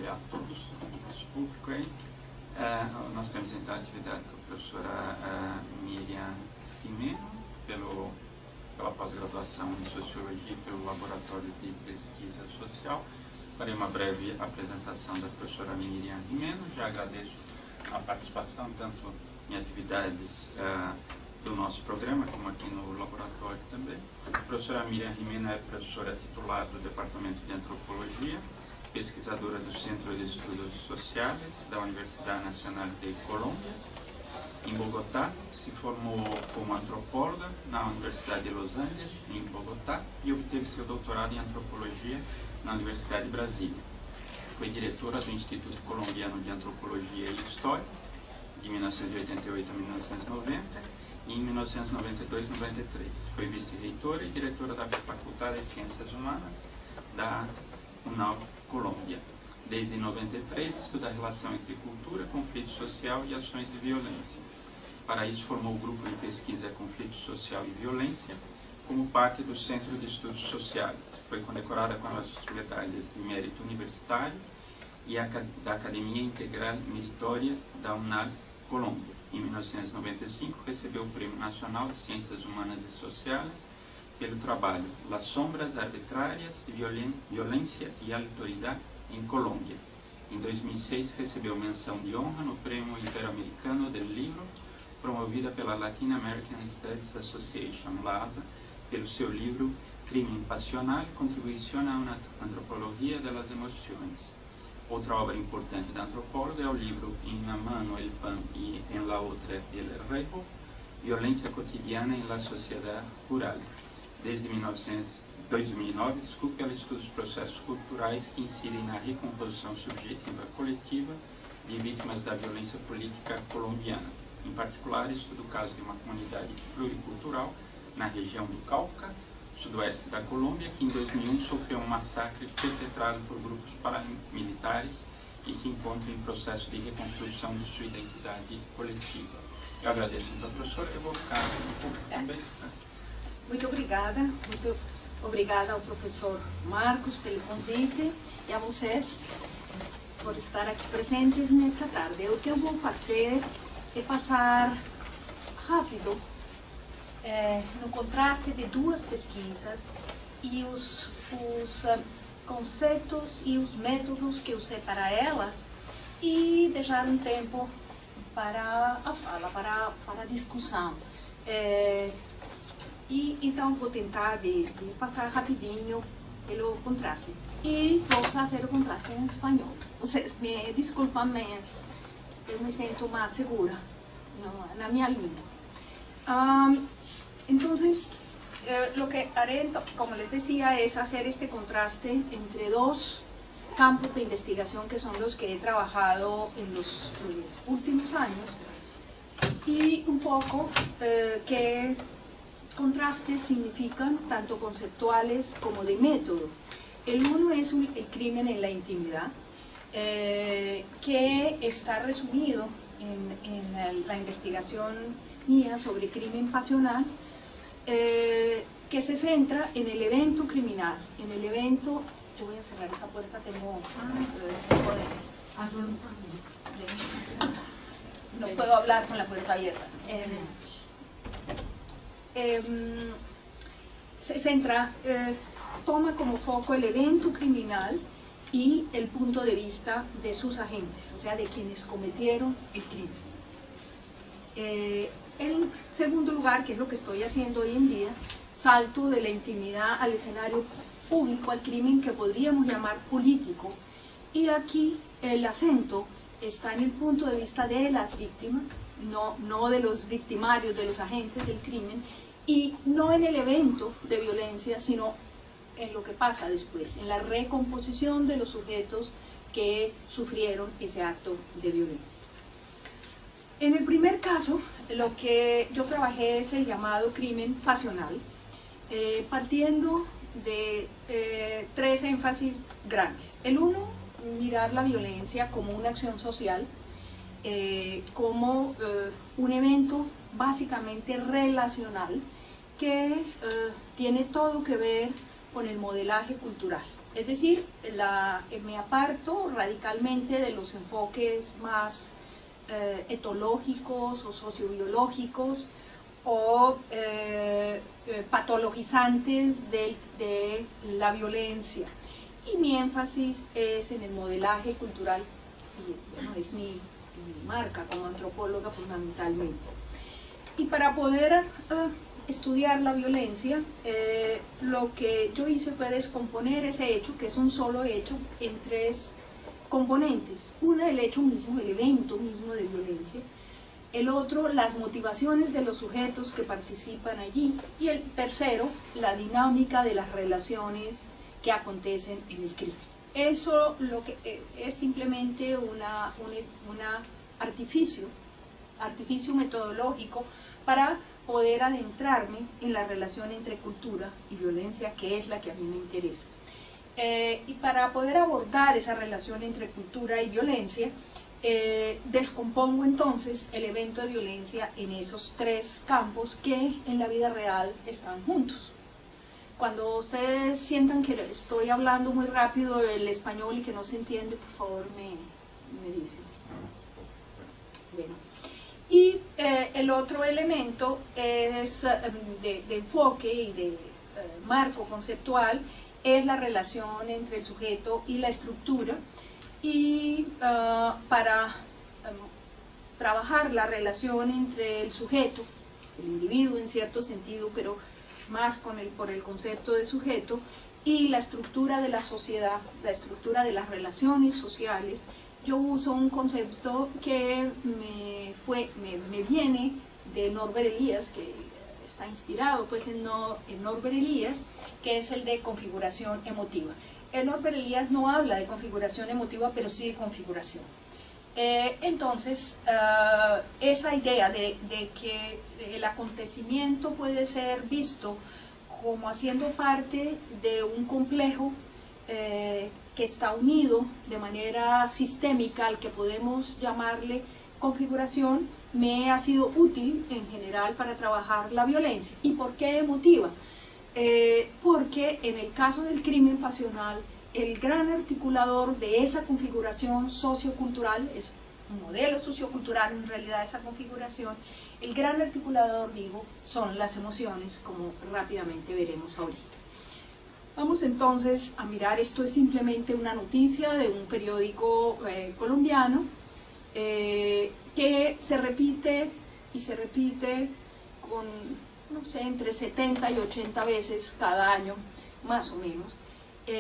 a todos, ao nosso público aí. Nós temos então a atividade com a professora Miriam Gimeno, pela pós-graduação em Sociologia pelo Laboratório de Pesquisa Social. Farei uma breve apresentação da professora Miriam Gimeno. Já agradeço a participação, tanto em atividades do nosso programa, como aqui no laboratório também. A professora Miriam Gimeno é professora titular do Departamento de Antropologia, pesquisadora do Centro de Estudos Sociais da Universidade Nacional de Colômbia, em Bogotá. Se formou como antropóloga na Universidade de Los Angeles, em Bogotá, e obteve seu doutorado em antropologia na Universidade de Brasília. Foi diretora do Instituto Colombiano de Antropologia e História, de 1988 a 1990, e em 1992-93. Foi vice-reitora e diretora da Faculdade de Ciências Humanas da UNAL Colômbia. Desde 93, estuda a relação entre cultura, conflito social e ações de violência. Para isso, formou o grupo de pesquisa Conflito Social e Violência, como parte do Centro de Estudos Sociais. Foi condecorada com as medalhas de mérito universitário e da Academia Integral Meritória da UNAL Colômbia. Em 1995, recebeu o Prêmio Nacional de Ciências Humanas e Sociais pelo trabalho Las Sombras Arbitrárias, Violência e Autoridade em Colômbia. Em 2006, recebeu menção de honra no Prêmio Interamericano del Libro, promovida pela Latin American Studies Association, LASA, pelo seu livro Crimen Pasional, Contribuição a una Antropologia de las Emociones. Outra obra importante da antropóloga é o livro Em una mano el pan y en la otra el rejo, Violência Cotidiana em la Sociedade Rural. Desde 2009, ela estuda os processos culturais que incidem na recomposição subjetiva coletiva de vítimas da violência política colombiana. Em particular, estuda o caso de uma comunidade pluricultural na região do Cauca, sudoeste da Colômbia, que em 2001 sofreu um massacre perpetrado por grupos paramilitares e se encontra em processo de reconstrução de sua identidade coletiva. Eu agradeço muito a professora e vou ficar um pouco também. Muito obrigada ao professor Marcos pelo convite e a vocês por estar aqui presentes nesta tarde. O que eu vou fazer é passar rápido no contraste de duas pesquisas e os conceitos e os métodos que usei para elas e deixar um tempo para a fala, para a discussão. E então vou tentar de passar rapidinho pelo contraste. E vou fazer o contraste em espanhol. Vocês me desculpam, mas eu me sinto mais segura na minha língua. Entonces, lo que haré, como les decía, es hacer este contraste entre dos campos de investigación que son los que he trabajado en los últimos años y un poco qué contrastes significan, tanto conceptuales como de método. El uno es el crimen en la intimidad, que está resumido en la investigación mía sobre crimen pasional, que se centra en el evento criminal, en el evento. Yo voy a cerrar esa puerta, no puedo hablar con la puerta abierta. Se centra, toma como foco el evento criminal y el punto de vista de sus agentes, o sea, de quienes cometieron el crimen. En segundo lugar, que es lo que estoy haciendo hoy en día, salto de la intimidad al escenario público, al crimen que podríamos llamar político, y aquí el acento está en el punto de vista de las víctimas, no de los victimarios, de los agentes del crimen, y no en el evento de violencia, sino en lo que pasa después, en la recomposición de los sujetos que sufrieron ese acto de violencia. En el primer caso, lo que yo trabajé es el llamado crimen pasional, partiendo de tres énfasis grandes. El uno, mirar la violencia como una acción social, como un evento básicamente relacional que tiene todo que ver con el modelaje cultural, Es decir, me aparto radicalmente de los enfoques más etológicos o sociobiológicos o patologizantes de la violencia. Y mi énfasis es en el modelaje cultural, y bueno, es mi marca como antropóloga fundamentalmente. Y para poder estudiar la violencia, lo que yo hice fue descomponer ese hecho, que es un solo hecho, en tres componentes. Una, el hecho mismo, el evento mismo de violencia. El otro, las motivaciones de los sujetos que participan allí. Y el tercero, la dinámica de las relaciones que acontecen en el crimen. Eso lo que es simplemente un artificio metodológico para poder adentrarme en la relación entre cultura y violencia, que es la que a mí me interesa. Y para poder abordar esa relación entre cultura y violencia, descompongo entonces el evento de violencia en esos tres campos que en la vida real están juntos. Cuando ustedes sientan que estoy hablando muy rápido el español y que no se entiende, por favor me dicen. Bueno. Y el otro elemento es de enfoque y de marco conceptual, es la relación entre el sujeto y la estructura. Y para trabajar la relación entre el sujeto, el individuo en cierto sentido, pero más por el concepto de sujeto, y la estructura de la sociedad, la estructura de las relaciones sociales, yo uso un concepto que me viene de Norbert Elias, que está inspirado pues en Norbert Elias, que es el de configuración emotiva. Norbert Elias no habla de configuración emotiva, pero sí de configuración. Entonces, esa idea de que el acontecimiento puede ser visto como haciendo parte de un complejo que está unido de manera sistémica al que podemos llamarle configuración, me ha sido útil en general para trabajar la violencia. ¿Y por qué emotiva? Porque en el caso del crimen pasional, el gran articulador de esa configuración sociocultural, es un modelo sociocultural en realidad esa configuración, el gran articulador, digo, son las emociones, como rápidamente veremos ahorita. Vamos entonces a mirar, esto es simplemente una noticia de un periódico colombiano que se repite y se repite con, no sé, entre 70 y 80 veces cada año, más o menos.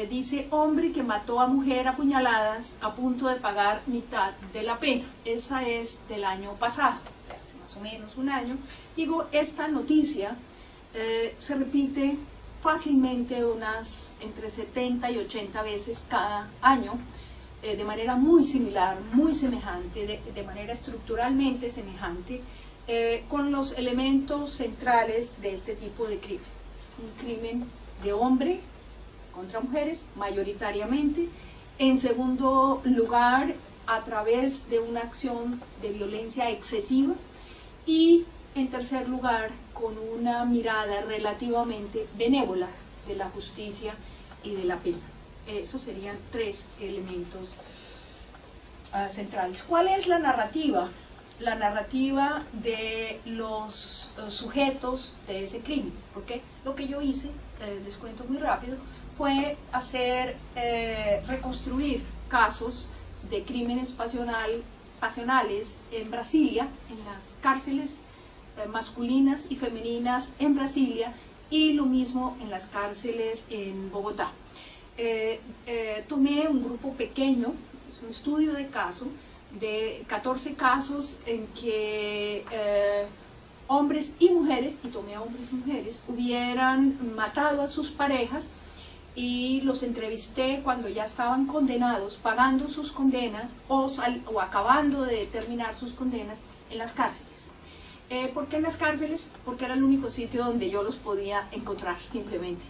Dice, hombre que mató a mujer a puñaladas a punto de pagar mitad de la pena. Esa es del año pasado, hace más o menos un año. Digo, esta noticia se repite fácilmente unas entre 70 y 80 veces cada año, de manera muy similar, muy semejante, de manera estructuralmente semejante, con los elementos centrales de este tipo de crimen. Un crimen de hombre contra mujeres, mayoritariamente. En segundo lugar, a través de una acción de violencia excesiva. Y en tercer lugar, con una mirada relativamente benévola de la justicia y de la pena. Esos serían tres elementos centrales. ¿Cuál es la narrativa? La narrativa de los sujetos de ese crimen. Porque lo que yo hice, les cuento muy rápido, fue reconstruir casos de crímenes pasionales en Brasilia, en las cárceles masculinas y femeninas en Brasilia, y lo mismo en las cárceles en Bogotá. Tomé un grupo pequeño, es un estudio de caso, de 14 casos en que hombres y mujeres, y tomé a hombres y mujeres, hubieran matado a sus parejas, y los entrevisté cuando ya estaban condenados, pagando sus condenas o acabando de terminar sus condenas en las cárceles. ¿Por qué en las cárceles? Porque era el único sitio donde yo los podía encontrar, simplemente.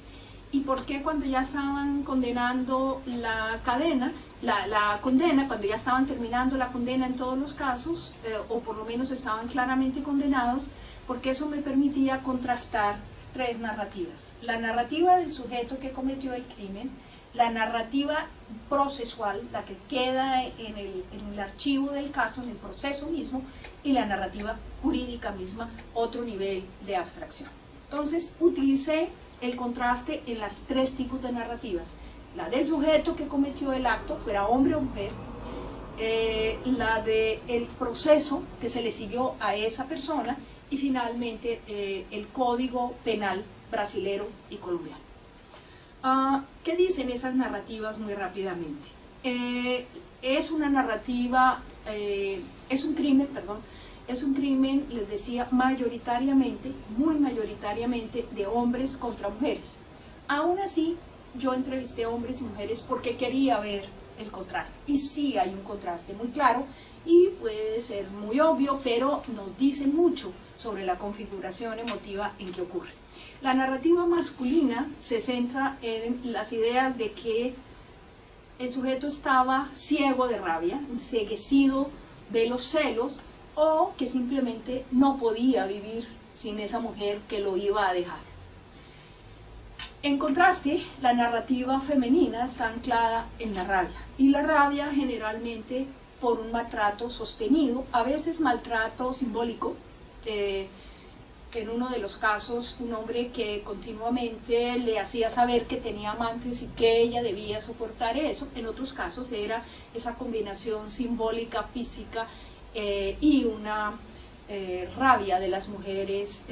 ¿Y por qué cuando ya estaban condenando la condena, cuando ya estaban terminando la condena en todos los casos, o por lo menos estaban claramente condenados? Porque eso me permitía contrastar tres narrativas. La narrativa del sujeto que cometió el crimen, la narrativa procesual, la que queda en el archivo del caso, en el proceso mismo, y la narrativa jurídica misma, otro nivel de abstracción. Entonces utilicé el contraste en las tres tipos de narrativas: la del sujeto que cometió el acto, fuera hombre o mujer, la del proceso que se le siguió a esa persona, y finalmente el código penal brasilero y colombiano. ¿Qué dicen esas narrativas muy rápidamente? Es una narrativa, es un crimen, les decía, mayoritariamente, muy mayoritariamente, de hombres contra mujeres. Aún así, yo entrevisté hombres y mujeres porque quería ver el contraste, y sí hay un contraste muy claro, y puede ser muy obvio, pero nos dice mucho sobre la configuración emotiva en que ocurre. La narrativa masculina se centra en las ideas de que el sujeto estaba ciego de rabia, enceguecido de los celos, o que simplemente no podía vivir sin esa mujer que lo iba a dejar. En contraste, la narrativa femenina está anclada en la rabia, y la rabia generalmente por un maltrato sostenido, a veces maltrato simbólico. En uno de los casos, un hombre que continuamente le hacía saber que tenía amantes y que ella debía soportar eso. En otros casos era esa combinación simbólica, física, y una rabia de las mujeres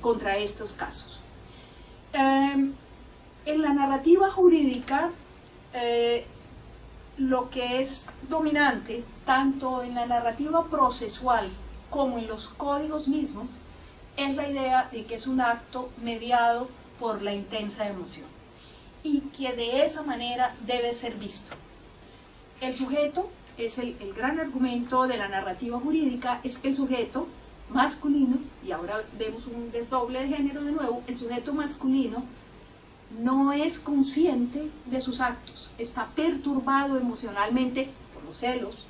contra estos casos. En la narrativa jurídica, lo que es dominante, tanto en la narrativa procesual como en los códigos mismos, es la idea de que es un acto mediado por la intensa emoción, y que de esa manera debe ser visto. El sujeto es el gran argumento de la narrativa jurídica, es que el sujeto masculino, y ahora vemos un desdoble de género de nuevo, el sujeto masculino no es consciente de sus actos, está perturbado emocionalmente por los celos,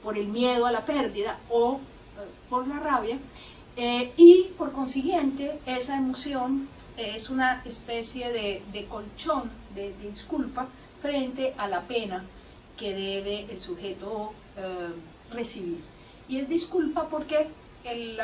por el miedo a la pérdida o por la rabia, y por consiguiente esa emoción es una especie de colchón, de disculpa frente a la pena que debe el sujeto recibir. Y es disculpa porque el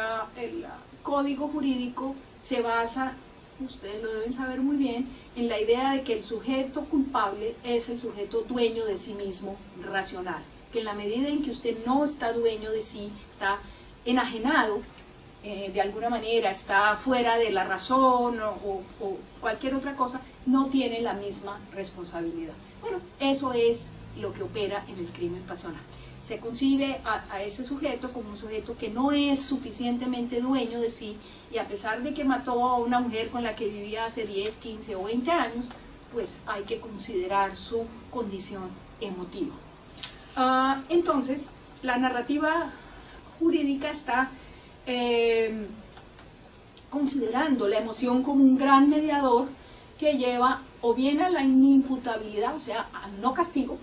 código jurídico se basa, ustedes lo deben saber muy bien, en la idea de que el sujeto culpable es el sujeto dueño de sí mismo, racional, que en la medida en que usted no está dueño de sí, está enajenado, de alguna manera está fuera de la razón o cualquier otra cosa, no tiene la misma responsabilidad. Bueno, eso es lo que opera en el crimen pasional. Se concibe a ese sujeto como un sujeto que no es suficientemente dueño de sí, y a pesar de que mató a una mujer con la que vivía hace 10, 15 o 20 años, pues hay que considerar su condición emotiva. Entonces, la narrativa jurídica está considerando la emoción como un gran mediador que lleva o bien a la inimputabilidad, o sea, al no castigo,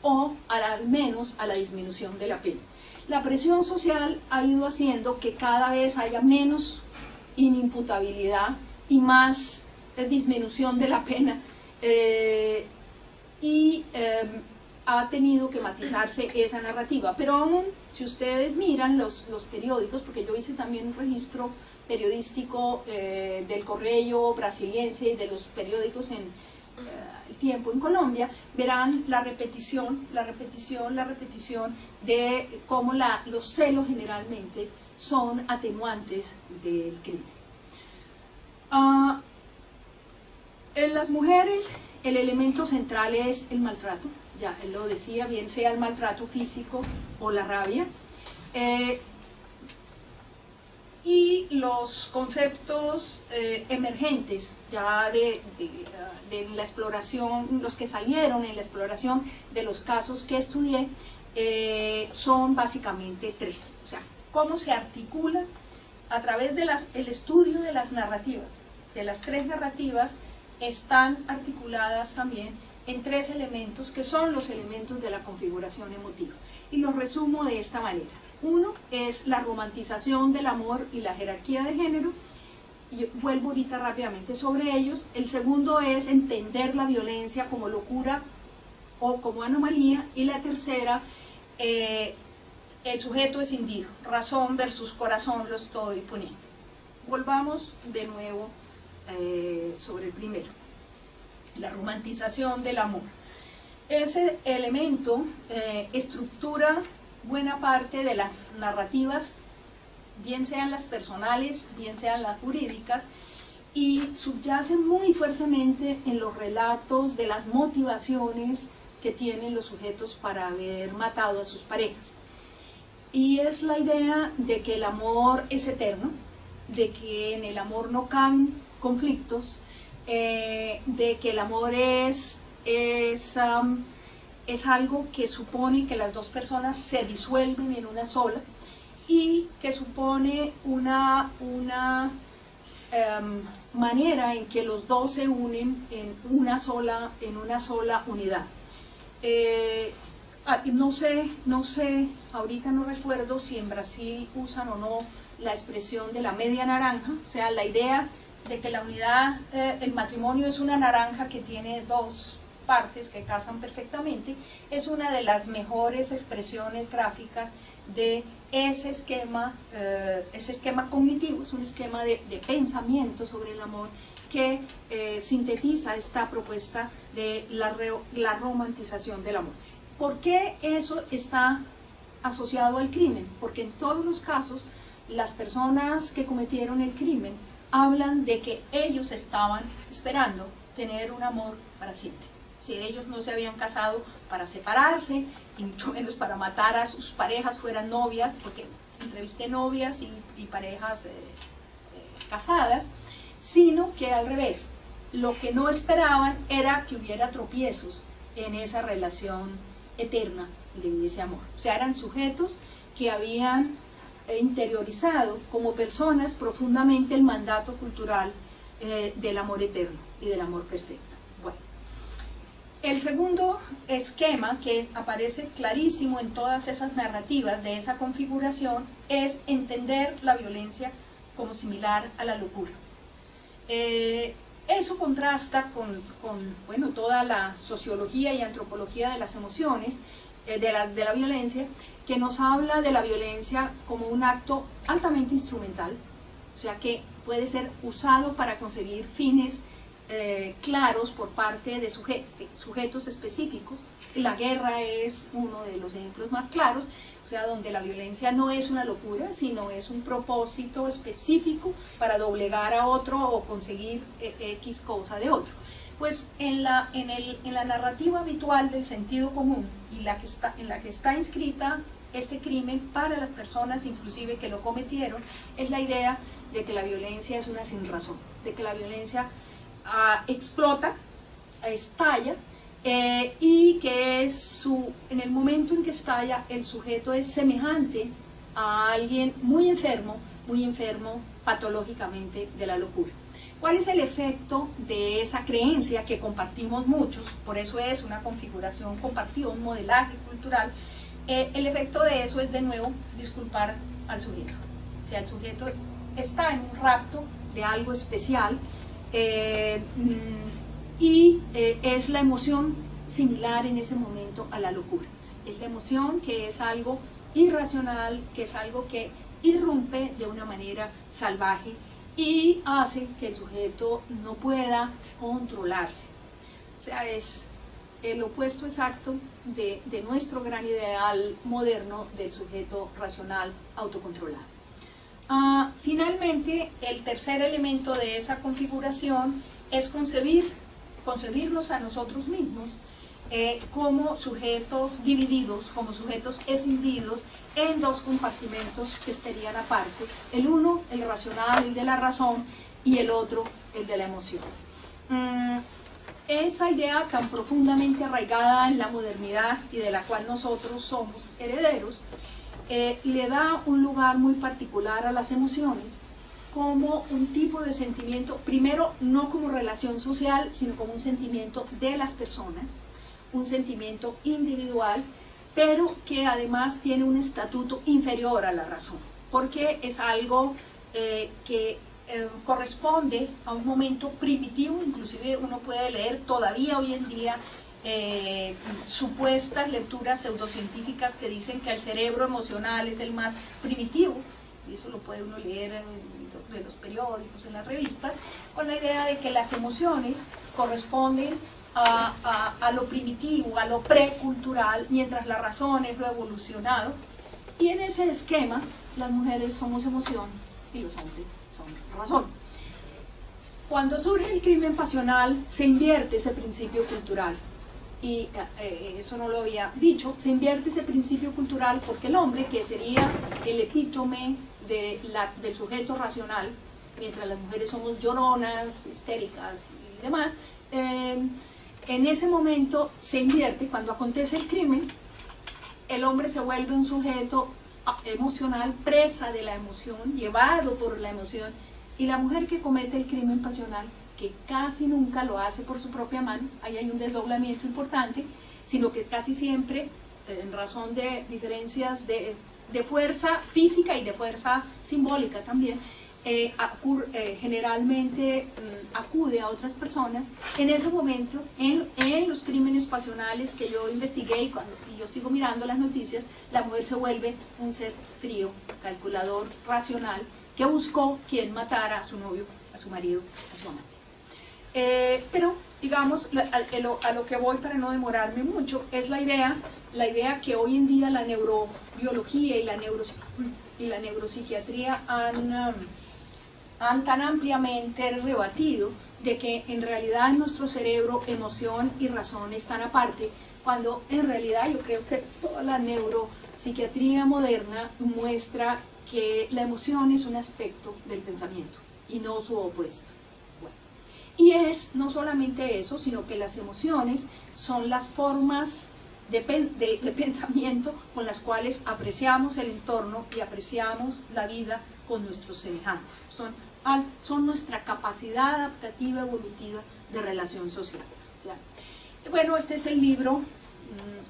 o al menos a la disminución de la pena. La presión social ha ido haciendo que cada vez haya menos inimputabilidad y más disminución de la pena, ha tenido que matizarse esa narrativa. Pero aún, si ustedes miran los periódicos, porque yo hice también un registro periodístico del Correio Brasiliense y de los periódicos en el tiempo en Colombia, verán la repetición de cómo los celos generalmente son atenuantes del crimen. En las mujeres el elemento central es el maltrato, ya él lo decía, bien sea el maltrato físico o la rabia, y los conceptos emergentes ya de la exploración, los que salieron en la exploración de los casos que estudié, son básicamente tres. O sea, cómo se articula a través de el estudio de las narrativas. De las tres narrativas están articuladas también en tres elementos que son los elementos de la configuración emotiva. Y los resumo de esta manera. Uno es la romantización del amor y la jerarquía de género. y vuelvo ahorita rápidamente sobre ellos. El segundo es entender la violencia como locura o como anomalía, y la tercera, el sujeto escindido, razón versus corazón, lo estoy poniendo. Volvamos de nuevo sobre el primero, la romantización del amor. Ese elemento estructura buena parte de las narrativas, bien sean las personales, bien sean las jurídicas, y subyace muy fuertemente en los relatos de las motivaciones que tienen los sujetos para haber matado a sus parejas. Y es la idea de que el amor es eterno, de que en el amor no caben conflictos, de que el amor es algo que supone que las dos personas se disuelven en una sola, y que supone una manera en que los dos se unen en una sola unidad. No sé, ahorita no recuerdo si en Brasil usan o no la expresión de la media naranja, o sea, la idea de que la unidad, el matrimonio es una naranja que tiene dos partes que casan perfectamente, es una de las mejores expresiones gráficas de ese esquema cognitivo, es un esquema de pensamiento sobre el amor que sintetiza esta propuesta de la romantización del amor. ¿Por qué eso está asociado al crimen? Porque en todos los casos las personas que cometieron el crimen hablan de que ellos estaban esperando tener un amor para siempre. Si ellos no se habían casado para separarse, y mucho menos para matar a sus parejas, fueran novias, porque entrevisté novias y parejas casadas, sino que al revés, lo que no esperaban era que hubiera tropiezos en esa relación eterna de ese amor. O sea, eran sujetos que habían interiorizado como personas profundamente el mandato cultural del amor eterno y del amor perfecto. Bueno, el segundo esquema que aparece clarísimo en todas esas narrativas de esa configuración es entender la violencia como similar a la locura. Eso contrasta con toda la sociología y antropología de las emociones, de la violencia, que nos habla de la violencia como un acto altamente instrumental, o sea que puede ser usado para conseguir fines claros por parte de sujetos específicos. La guerra es uno de los ejemplos más claros, o sea, donde la violencia no es una locura, sino es un propósito específico para doblegar a otro o conseguir X cosa de otro. Pues en la narrativa habitual del sentido común y en la que está inscrita este crimen para las personas inclusive que lo cometieron, es la idea de que la violencia es una sinrazón, de que la violencia explota, estalla, y que en el momento en que estalla el sujeto es semejante a alguien muy enfermo patológicamente de la locura. ¿Cuál es el efecto de esa creencia que compartimos muchos? Por eso es una configuración compartida, un modelaje cultural. El efecto de eso es, de nuevo, disculpar al sujeto. O sea, el sujeto está en un rapto de algo especial, y es la emoción similar en ese momento a la locura. Es la emoción que es algo irracional, que es algo que irrumpe de una manera salvaje y hace que el sujeto no pueda controlarse. O sea, es el opuesto exacto de nuestro gran ideal moderno del sujeto racional autocontrolado. Finalmente, el tercer elemento de esa configuración es concebirnos a nosotros mismos como sujetos divididos, como sujetos escindidos en dos compartimentos que estarían aparte, el uno, el racional, el de la razón, y el otro, el de la emoción. Esa idea tan profundamente arraigada en la modernidad y de la cual nosotros somos herederos, le da un lugar muy particular a las emociones como un tipo de sentimiento, primero no como relación social, sino como un sentimiento de las personas, un sentimiento individual, pero que además tiene un estatuto inferior a la razón, porque es algo que corresponde a un momento primitivo, inclusive uno puede leer todavía hoy en día supuestas lecturas pseudocientíficas que dicen que el cerebro emocional es el más primitivo, y eso lo puede uno leer en los periódicos, en las revistas, con la idea de que las emociones corresponden a lo primitivo, a lo precultural, mientras la razón es lo evolucionado, y en ese esquema las mujeres somos emoción y los hombres son razón. Cuando surge el crimen pasional se invierte ese principio cultural, y eso no lo había dicho, se invierte ese principio cultural porque el hombre, que sería el epítome del sujeto racional, mientras las mujeres somos lloronas, histéricas y demás, en ese momento se invierte. Cuando acontece el crimen, el hombre se vuelve un sujeto emocional, presa de la emoción, llevado por la emoción, y la mujer que comete el crimen pasional, que casi nunca lo hace por su propia mano, ahí hay un desdoblamiento importante, sino que casi siempre, en razón de diferencias de fuerza física y de fuerza simbólica también, generalmente acude a otras personas. En ese momento, en los crímenes pasionales que yo investigué y yo sigo mirando las noticias, la mujer se vuelve un ser frío, calculador, racional, que buscó quien matara a su novio, a su marido, a su amante. Pero digamos, a lo que voy para no demorarme mucho, es la idea que hoy en día la neurobiología y la neuropsiquiatría han tan ampliamente rebatido, de que en realidad en nuestro cerebro emoción y razón están aparte, cuando en realidad yo creo que toda la neuropsiquiatría moderna muestra que la emoción es un aspecto del pensamiento y no su opuesto. Bueno, y es no solamente eso, sino que las emociones son las formas de pensamiento con las cuales apreciamos el entorno y apreciamos la vida con nuestros semejantes. Son nuestra capacidad adaptativa evolutiva de relación social. O sea, bueno, este es el libro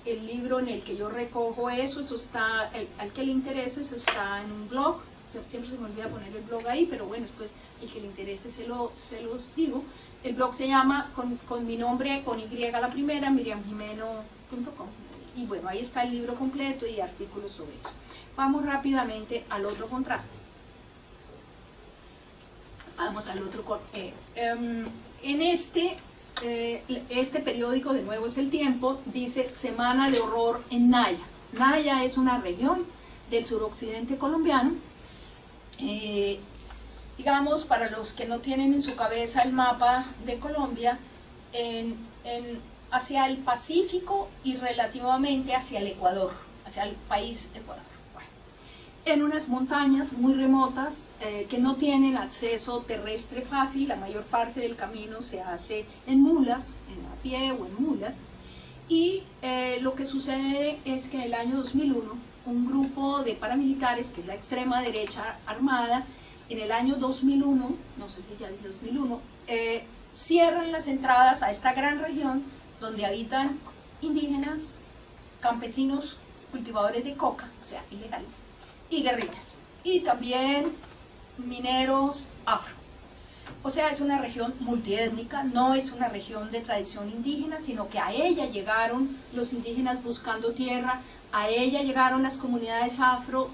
en el que yo recojo eso está, al que le interese, eso está en un blog, siempre se me olvida poner el blog ahí, pero bueno, después el que le interese se los digo. El blog se llama con mi nombre, con Y la primera, miriamjimeno.com, y bueno, ahí está el libro completo y artículos sobre eso. Vamos rápidamente al otro contraste. Vamos al otro. En este periódico, de nuevo es El Tiempo, dice Semana de Horror en Naya. Naya es una región del suroccidente colombiano. Digamos, para los que no tienen en su cabeza el mapa de Colombia, hacia el Pacífico y relativamente hacia el Ecuador, hacia el país Ecuador. En unas montañas muy remotas que no tienen acceso terrestre fácil, la mayor parte del camino se hace en mulas, a pie o en mulas, y lo que sucede es que en el año 2001 un grupo de paramilitares, que es la extrema derecha armada, en el año 2001, no sé si ya es 2001, cierran las entradas a esta gran región donde habitan indígenas, campesinos, cultivadores de coca, o sea, ilegales, y guerrillas, y también mineros afro. O sea, es una región multiétnica, no es una región de tradición indígena, sino que a ella llegaron los indígenas buscando tierra, a ella llegaron las comunidades afro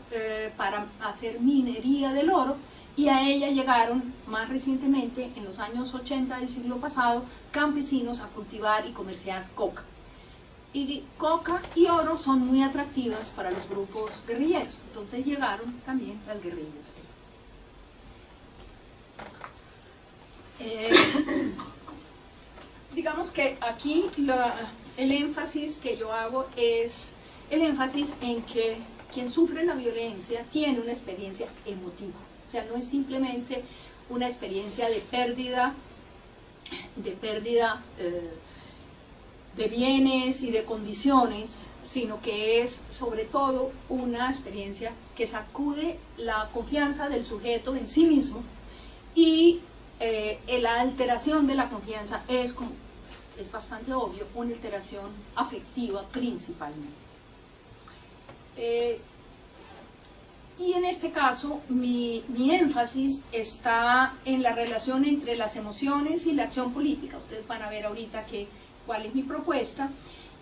para hacer minería del oro, y a ella llegaron más recientemente, en los años 80 del siglo pasado, campesinos a cultivar y comerciar coca. Y coca y oro son muy atractivas para los grupos guerrilleros, entonces llegaron también las guerrillas. Digamos que aquí el énfasis que yo hago es el énfasis en que quien sufre la violencia tiene una experiencia emotiva, o sea, no es simplemente una experiencia de pérdida de bienes y de condiciones, sino que es sobre todo una experiencia que sacude la confianza del sujeto en sí mismo, y la alteración de la confianza es bastante obvio, una alteración afectiva principalmente. Y en este caso mi énfasis está en la relación entre las emociones y la acción política. Ustedes van a ver ahorita cuál es mi propuesta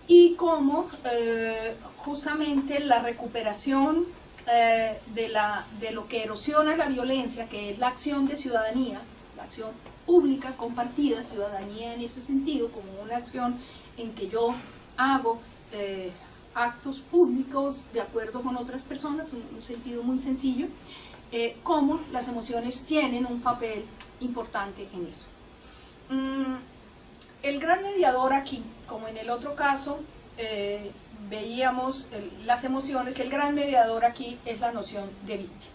y cómo justamente la recuperación de lo que erosiona la violencia, que es la acción de ciudadanía, la acción pública compartida, ciudadanía en ese sentido, como una acción en que yo hago actos públicos de acuerdo con otras personas, un sentido muy sencillo, cómo las emociones tienen un papel importante en eso. El gran mediador aquí, como en el otro caso, veíamos las emociones, el gran mediador aquí es la noción de víctima,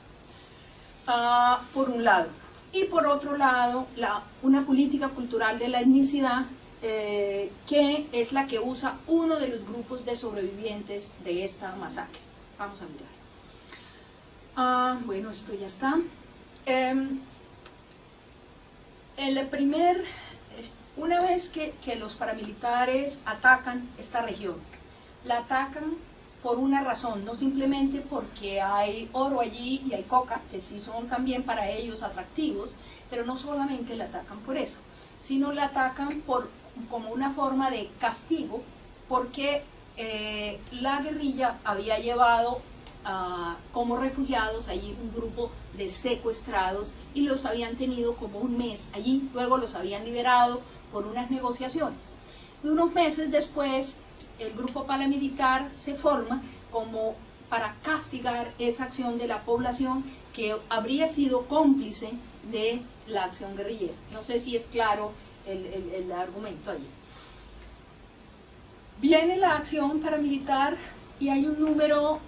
por un lado. Y por otro lado, una política cultural de la etnicidad, que es la que usa uno de los grupos de sobrevivientes de esta masacre. Vamos a mirar. Bueno, esto ya está. Una vez que los paramilitares atacan esta región, la atacan por una razón, no simplemente porque hay oro allí y hay coca, que sí son también para ellos atractivos, pero no solamente la atacan por eso, sino la atacan como una forma de castigo, porque la guerrilla había llevado como refugiados allí un grupo de secuestrados y los habían tenido como un mes allí, luego los habían liberado por unas negociaciones. Y unos meses después el grupo paramilitar se forma como para castigar esa acción de la población que habría sido cómplice de la acción guerrillera. No sé si es claro el argumento allí. Viene la acción paramilitar y hay un número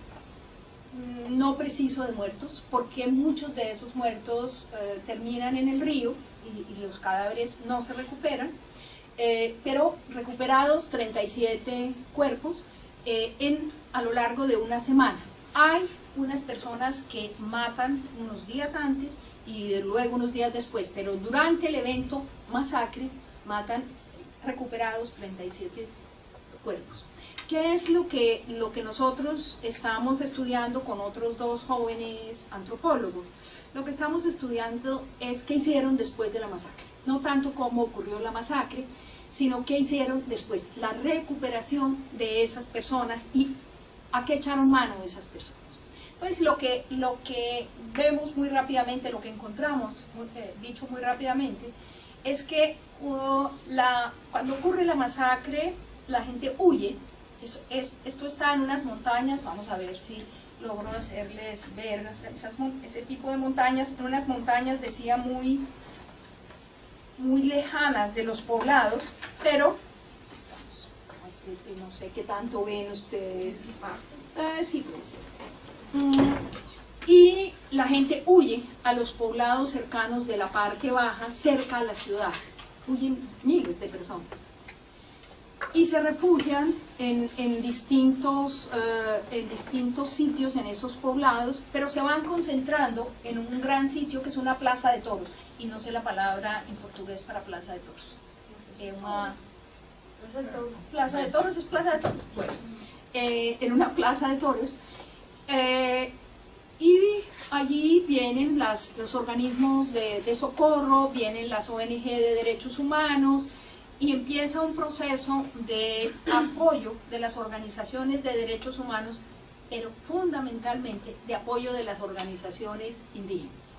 no preciso de muertos, porque muchos de esos muertos terminan en el río y los cadáveres no se recuperan, pero recuperados 37 cuerpos a lo largo de una semana. Hay unas personas que matan unos días antes y luego unos días después, pero durante el evento masacre matan recuperados 37 cuerpos. ¿Qué es lo que nosotros estamos estudiando con otros dos jóvenes antropólogos? Lo que estamos estudiando es qué hicieron después de la masacre, no tanto cómo ocurrió la masacre, sino qué hicieron después, la recuperación de esas personas y a qué echaron mano esas personas. Entonces lo que vemos muy rápidamente, lo que encontramos, dicho muy rápidamente, es que cuando ocurre la masacre, la gente huye. Esto está en unas montañas, vamos a ver si logro hacerles ver ese tipo de montañas, en unas montañas decía muy lejanas de los poblados, pero no sé qué tanto ven ustedes. Sí puede ser. Y la gente huye a los poblados cercanos de la parte baja, cerca a las ciudades, huyen miles de personas y se refugian en distintos sitios en esos poblados, pero se van concentrando en un gran sitio que es una plaza de toros, y no sé la palabra en portugués para plaza de toros. Plaza de toros es plaza de toros. Bueno, en una plaza de toros, y allí vienen los organismos de socorro, vienen las ONG de derechos humanos, y empieza un proceso de apoyo de las organizaciones de derechos humanos, pero fundamentalmente de apoyo de las organizaciones indígenas.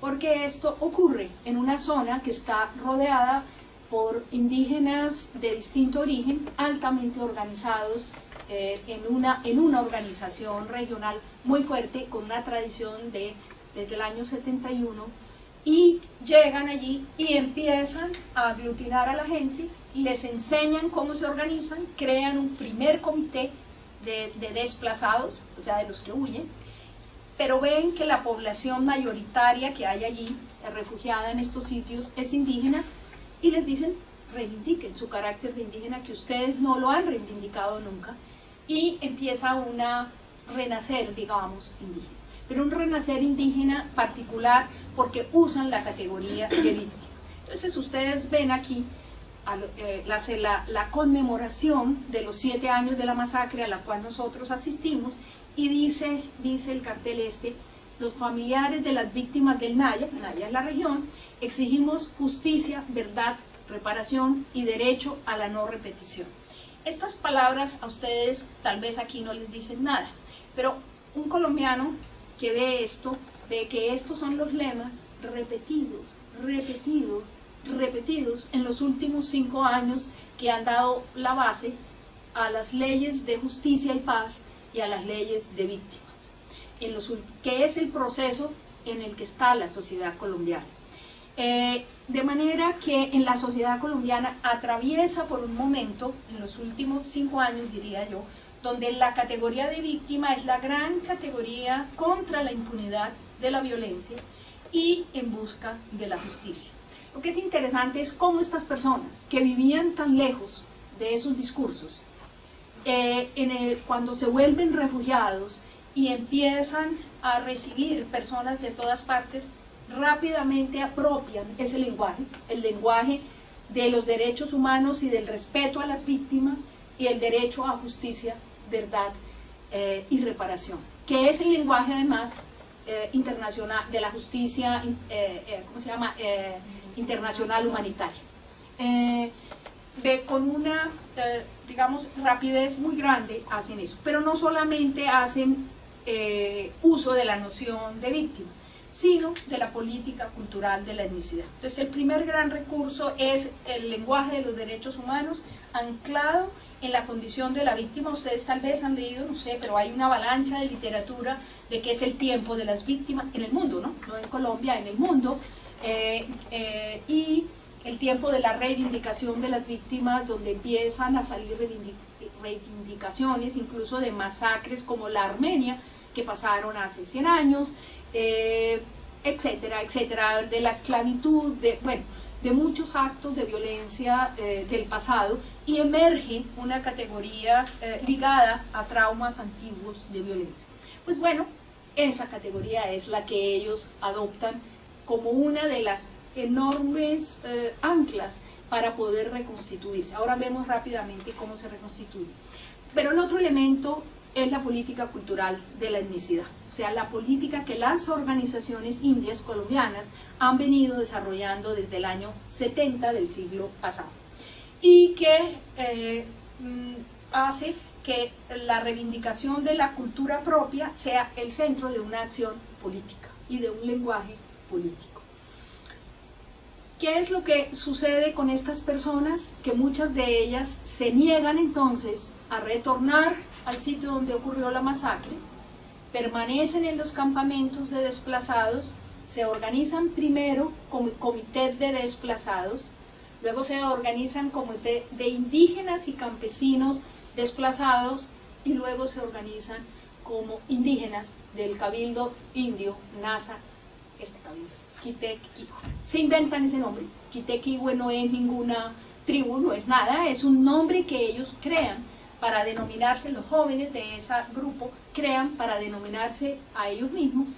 Porque esto ocurre en una zona que está rodeada por indígenas de distinto origen, altamente organizados en una organización regional muy fuerte, con una tradición desde el año 71, y llegan allí y empiezan a aglutinar a la gente, les enseñan cómo se organizan, crean un primer comité de desplazados, o sea, de los que huyen, pero ven que la población mayoritaria que hay allí, refugiada en estos sitios, es indígena, y les dicen, reivindiquen su carácter de indígena, que ustedes no lo han reivindicado nunca, y empieza una renacer, digamos, indígena. Pero un renacer indígena particular porque usan la categoría de víctima. Entonces ustedes ven aquí la conmemoración de los 7 años de la masacre a la cual nosotros asistimos, y dice el cartel los familiares de las víctimas del Naya, Naya es la región, exigimos justicia, verdad, reparación y derecho a la no repetición. Estas palabras a ustedes tal vez aquí no les dicen nada, pero un colombiano que ve esto, ve que estos son los lemas repetidos, repetidos, repetidos en los últimos 5 años que han dado la base a las leyes de justicia y paz y a las leyes de víctimas, que es el proceso en el que está la sociedad colombiana. De manera que en la sociedad colombiana atraviesa por un momento, en los últimos 5 años diría yo, donde la categoría de víctima es la gran categoría contra la impunidad de la violencia y en busca de la justicia. Lo que es interesante es cómo estas personas que vivían tan lejos de esos discursos, cuando se vuelven refugiados y empiezan a recibir personas de todas partes, rápidamente apropian ese lenguaje, el lenguaje de los derechos humanos y del respeto a las víctimas y el derecho a justicia, verdad y reparación, que es el lenguaje además internacional de la justicia, ¿cómo se llama? Internacional humanitaria. Con una, digamos, rapidez muy grande hacen eso, pero no solamente hacen uso de la noción de víctima, sino de la política cultural de la etnicidad. Entonces el primer gran recurso es el lenguaje de los derechos humanos anclado en la condición de la víctima. Ustedes tal vez han leído, no sé, pero hay una avalancha de literatura de qué es el tiempo de las víctimas en el mundo, no en Colombia, en el mundo, y el tiempo de la reivindicación de las víctimas, donde empiezan a salir reivindicaciones incluso de masacres como la Armenia, que pasaron hace 100 años, etcétera, etcétera, de la esclavitud, de muchos actos de violencia del pasado, y emerge una categoría ligada a traumas antiguos de violencia. Pues bueno, esa categoría es la que ellos adoptan como una de las enormes anclas para poder reconstituirse. Ahora vemos rápidamente cómo se reconstituye. Pero el otro elemento es la política cultural de la etnicidad, o sea, la política que las organizaciones indias colombianas han venido desarrollando desde el año 70 del siglo pasado, y que hace que la reivindicación de la cultura propia sea el centro de una acción política y de un lenguaje político. ¿Qué es lo que sucede con estas personas? Que muchas de ellas se niegan entonces a retornar al sitio donde ocurrió la masacre, permanecen en los campamentos de desplazados, se organizan primero como comités de desplazados, luego se organizan como comité de indígenas y campesinos desplazados, y luego se organizan como indígenas del cabildo indio NASA, este cabildo, Quitequihue. Se inventan ese nombre. Quitequihue no es ninguna tribu, no es nada, es un nombre que ellos crean para denominarse, los jóvenes de ese grupo crean para denominarse a ellos mismos,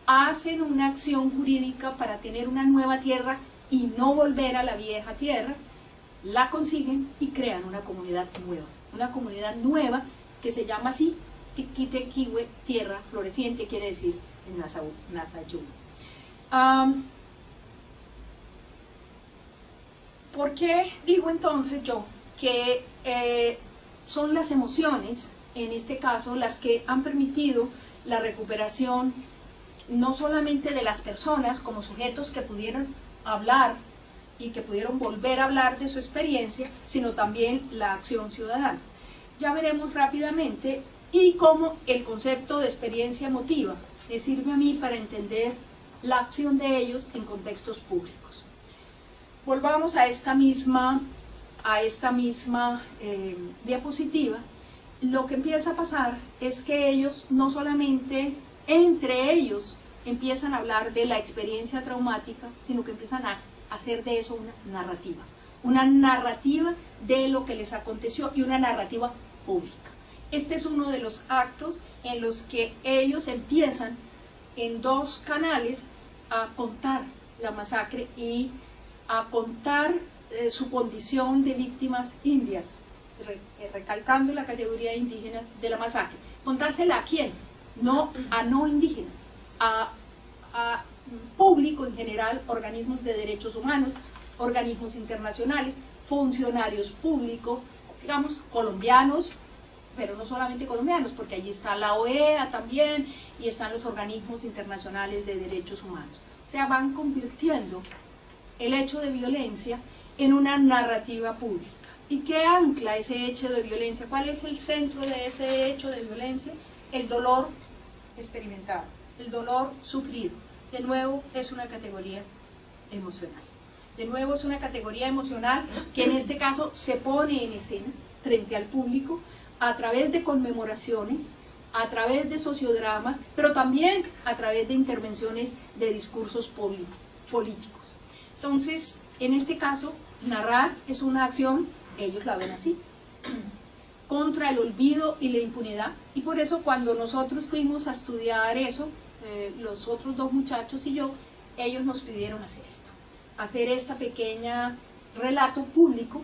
hacen una acción jurídica para tener una nueva tierra y no volver a la vieja tierra, la consiguen y crean una comunidad nueva que se llama así, Quitequihue, tierra floreciente, quiere decir en Nasayún. ¿Por qué digo entonces yo que son las emociones, en este caso, las que han permitido la recuperación no solamente de las personas como sujetos que pudieron hablar y que pudieron volver a hablar de su experiencia, sino también la acción ciudadana? Ya veremos rápidamente y cómo el concepto de experiencia emotiva me sirve a mí para entender la acción de ellos en contextos públicos. Volvamos a esta misma diapositiva. Lo que empieza a pasar es que ellos no solamente entre ellos empiezan a hablar de la experiencia traumática, sino que empiezan a hacer de eso una narrativa de lo que les aconteció y una narrativa pública. Este es uno de los actos en los que ellos empiezan en 2 canales a contar la masacre y a contar su condición de víctimas indias, recalcando la categoría de indígenas de la masacre. ¿Contársela a quién? No a no indígenas, a público en general, organismos de derechos humanos, organismos internacionales, funcionarios públicos, digamos, colombianos, pero no solamente colombianos, porque allí está la OEA también, y están los organismos internacionales de derechos humanos. O sea, van convirtiendo el hecho de violencia en una narrativa pública. ¿Y qué ancla ese hecho de violencia? ¿Cuál es el centro de ese hecho de violencia? El dolor experimentado, el dolor sufrido. De nuevo, es una categoría emocional. De nuevo, es una categoría emocional que en este caso se pone en escena frente al público a través de conmemoraciones, a través de sociodramas, pero también a través de intervenciones de discursos políticos. Entonces, en este caso, narrar es una acción, ellos la ven así, contra el olvido y la impunidad, y por eso cuando nosotros fuimos a estudiar eso, los otros dos muchachos y yo, ellos nos pidieron hacer esto, hacer esta pequeña relato público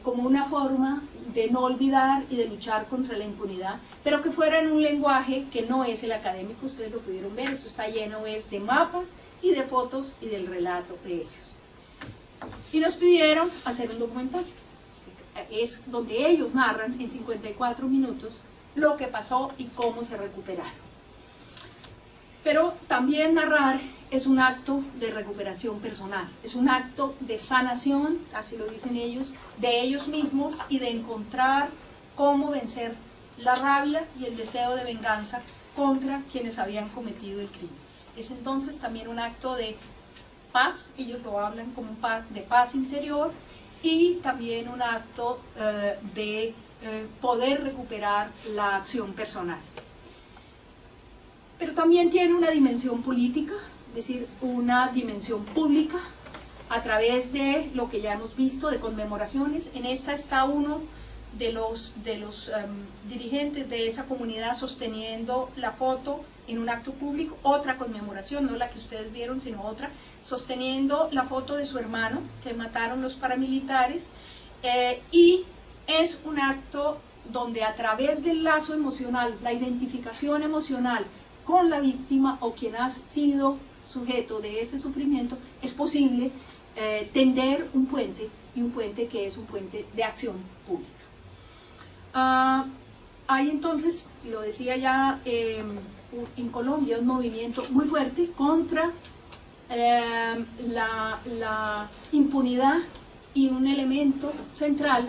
como una forma de no olvidar y de luchar contra la impunidad, pero que fuera en un lenguaje que no es el académico. Ustedes lo pudieron ver, esto está lleno de mapas y de fotos y del relato de ellos. Y nos pidieron hacer un documental, es donde ellos narran en 54 minutos lo que pasó y cómo se recuperaron. Pero también narrar es un acto de recuperación personal, es un acto de sanación, así lo dicen ellos, de ellos mismos, y de encontrar cómo vencer la rabia y el deseo de venganza contra quienes habían cometido el crimen. Es entonces también un acto de paz, ellos lo hablan como de paz interior, y también un acto de poder recuperar la acción personal. Pero también tiene una dimensión política, es decir, una dimensión pública, a través de lo que ya hemos visto, de conmemoraciones. En esta está uno de los dirigentes de esa comunidad sosteniendo la foto en un acto público, otra conmemoración, no la que ustedes vieron, sino otra, sosteniendo la foto de su hermano, que mataron los paramilitares, y es un acto donde a través del lazo emocional, la identificación emocional con la víctima o quien ha sido sujeto de ese sufrimiento, es posible tender un puente, y un puente que es un puente de acción pública. Hay entonces, lo decía ya, en Colombia un movimiento muy fuerte contra la impunidad, y un elemento central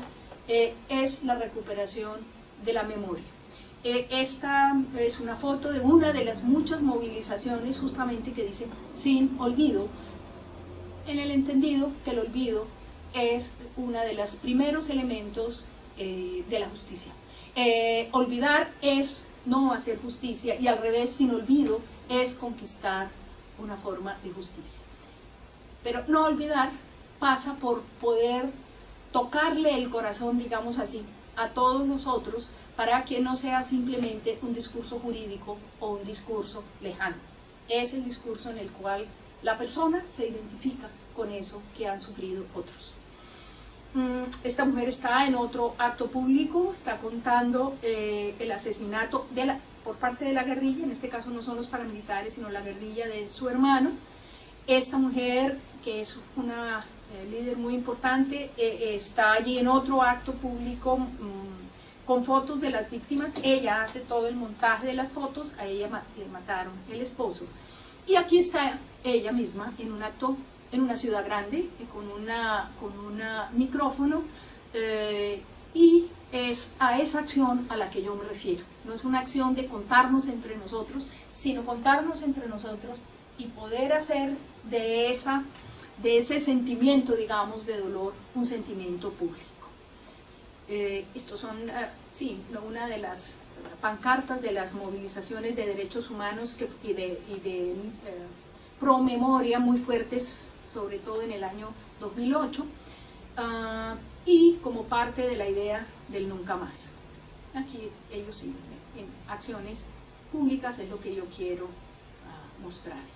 es la recuperación de la memoria. Esta es una foto de una de las muchas movilizaciones justamente que dice sin olvido, en el entendido que el olvido es uno de los primeros elementos de la justicia. Olvidar es no hacer justicia, y al revés, sin olvido es conquistar una forma de justicia. Pero no olvidar pasa por poder tocarle el corazón, digamos así, a todos nosotros, para que no sea simplemente un discurso jurídico o un discurso lejano. Es el discurso en el cual la persona se identifica con eso que han sufrido otros. Esta mujer está en otro acto público, está contando el asesinato por parte de la guerrilla, en este caso no son los paramilitares, sino la guerrilla de su hermano. Esta mujer, que es una líder muy importante, está allí en otro acto público con fotos de las víctimas. Ella hace todo el montaje de las fotos, a ella le mataron el esposo. Y aquí está ella misma en un acto en una ciudad grande, con un micrófono, y es a esa acción a la que yo me refiero. No es una acción de contarnos entre nosotros, sino contarnos entre nosotros y poder hacer de ese sentimiento, digamos, de dolor, un sentimiento público. Estos son, sí, una de las pancartas de las movilizaciones de derechos humanos y de promemoria muy fuertes, sobre todo en el año 2008, y como parte de la idea del nunca más. Aquí ellos sí, en acciones públicas es lo que yo quiero mostrarles.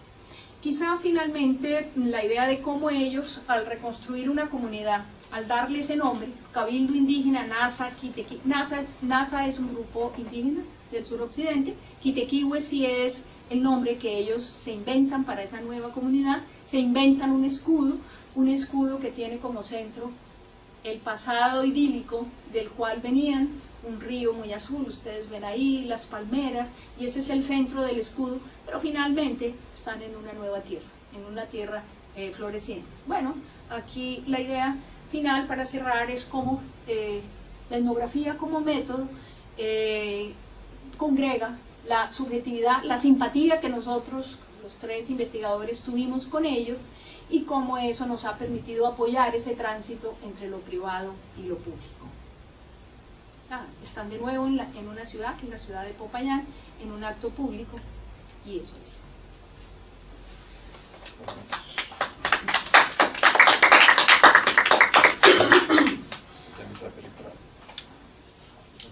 Quizá finalmente la idea de cómo ellos, al reconstruir una comunidad, al darle ese nombre, Cabildo Indígena Nasa Quitequihue, Nasa es un grupo indígena del suroccidente, Quitequihue sí es el nombre que ellos se inventan para esa nueva comunidad, se inventan un escudo que tiene como centro el pasado idílico del cual venían, un río muy azul, ustedes ven ahí las palmeras, y ese es el centro del escudo, pero finalmente están en una nueva tierra, en una tierra floreciente. Bueno, aquí la idea final para cerrar es cómo la etnografía como método congrega la subjetividad, la simpatía que nosotros, los tres investigadores, tuvimos con ellos, y cómo eso nos ha permitido apoyar ese tránsito entre lo privado y lo público. Están de nuevo en una ciudad, que es la ciudad de Popayán, en un acto público, y eso es. Podemos abrir para a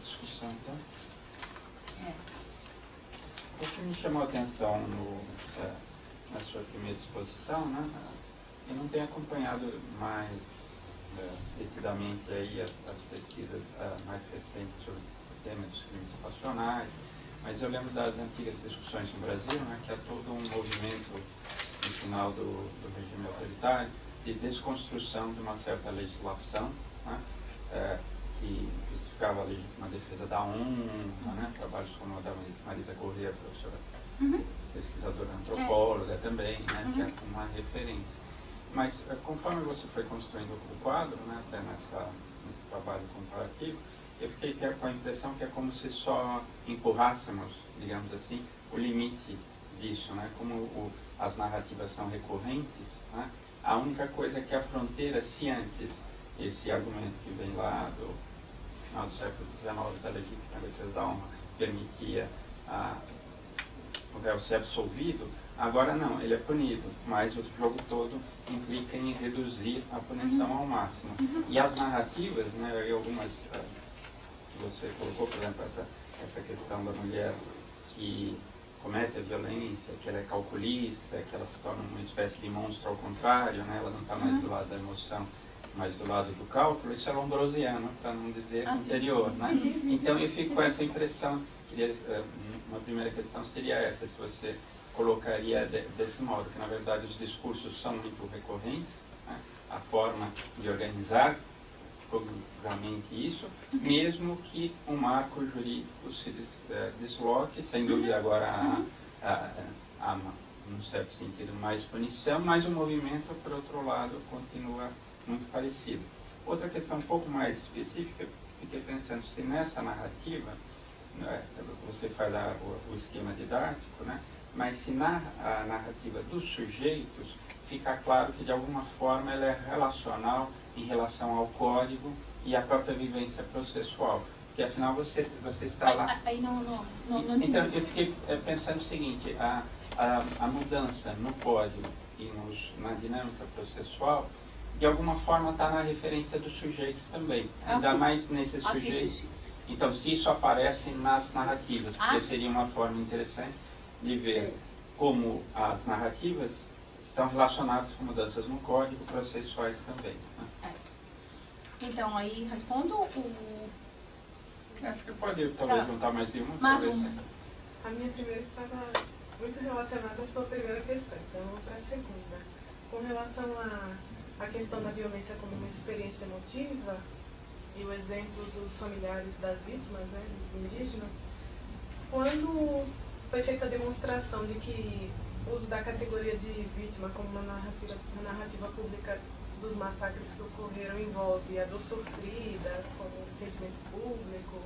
discussão, então. O que me chamou a atenção na sua primeira exposição, né? Eu não tenho acompanhado mais detidamente aí as pesquisas mais recentes sobre o tema dos crimes passionais, mas eu lembro das antigas discussões no Brasil, né, que há todo um movimento no final do regime autoritário de desconstrução de uma certa legislação, né, que justificava a legítima defesa da honra, né, trabalhos como a da Marisa Corrêa, professora pesquisadora antropóloga também, né, que é uma referência. Mas conforme você foi construindo o quadro, né, até nesse trabalho comparativo, eu fiquei com a impressão que é como se só empurrássemos, digamos assim, o limite disso, né, como as narrativas são recorrentes, né, a única coisa é que a fronteira, se antes esse argumento que vem lá do final do século XIX da legítima defesa da honra permitia o réu ser absolvido, agora não, ele é punido, mas o jogo todo implica em reduzir a punição ao máximo. E as narrativas, né, e algumas que você colocou, por exemplo, essa questão da mulher que comete a violência, que ela é calculista, que ela se torna uma espécie de monstro ao contrário, né, ela não está mais do lado da emoção, mas do lado do cálculo, isso é lombrosiano, para não dizer anterior. Né? Sim. Então eu fico com essa impressão, uma primeira questão seria essa, se você colocaria desse modo, que na verdade os discursos são muito recorrentes, né? A forma de organizar cognitivamente isso, mesmo que um marco jurídico se desloque, sem dúvida agora há num certo sentido mais punição, mas o movimento, por outro lado, continua muito parecido. Outra questão um pouco mais específica, fiquei pensando se nessa narrativa, né, você faz o esquema didático, né, mas se na narrativa dos sujeitos fica claro que de alguma forma ela é relacional em relação ao código e à própria vivência processual, porque afinal você está lá. Então eu fiquei pensando o seguinte, a mudança no código e na dinâmica processual de alguma forma está na referência do sujeito também, ainda mais nesse sujeito. Sim. Então se isso aparece nas narrativas, porque seria uma forma interessante de ver como as narrativas estão relacionadas com mudanças no código, processuais também. Né? Então, aí respondo Acho que pode talvez juntar mais de uma. Mais uma. A minha primeira estava muito relacionada à sua primeira questão, então eu vou para a segunda. Com relação à questão da violência como uma experiência emotiva, e o exemplo dos familiares das vítimas, né, dos indígenas, quando foi feita a demonstração de que o uso da categoria de vítima como uma narrativa pública dos massacres que ocorreram envolve a dor sofrida, como um sentimento público,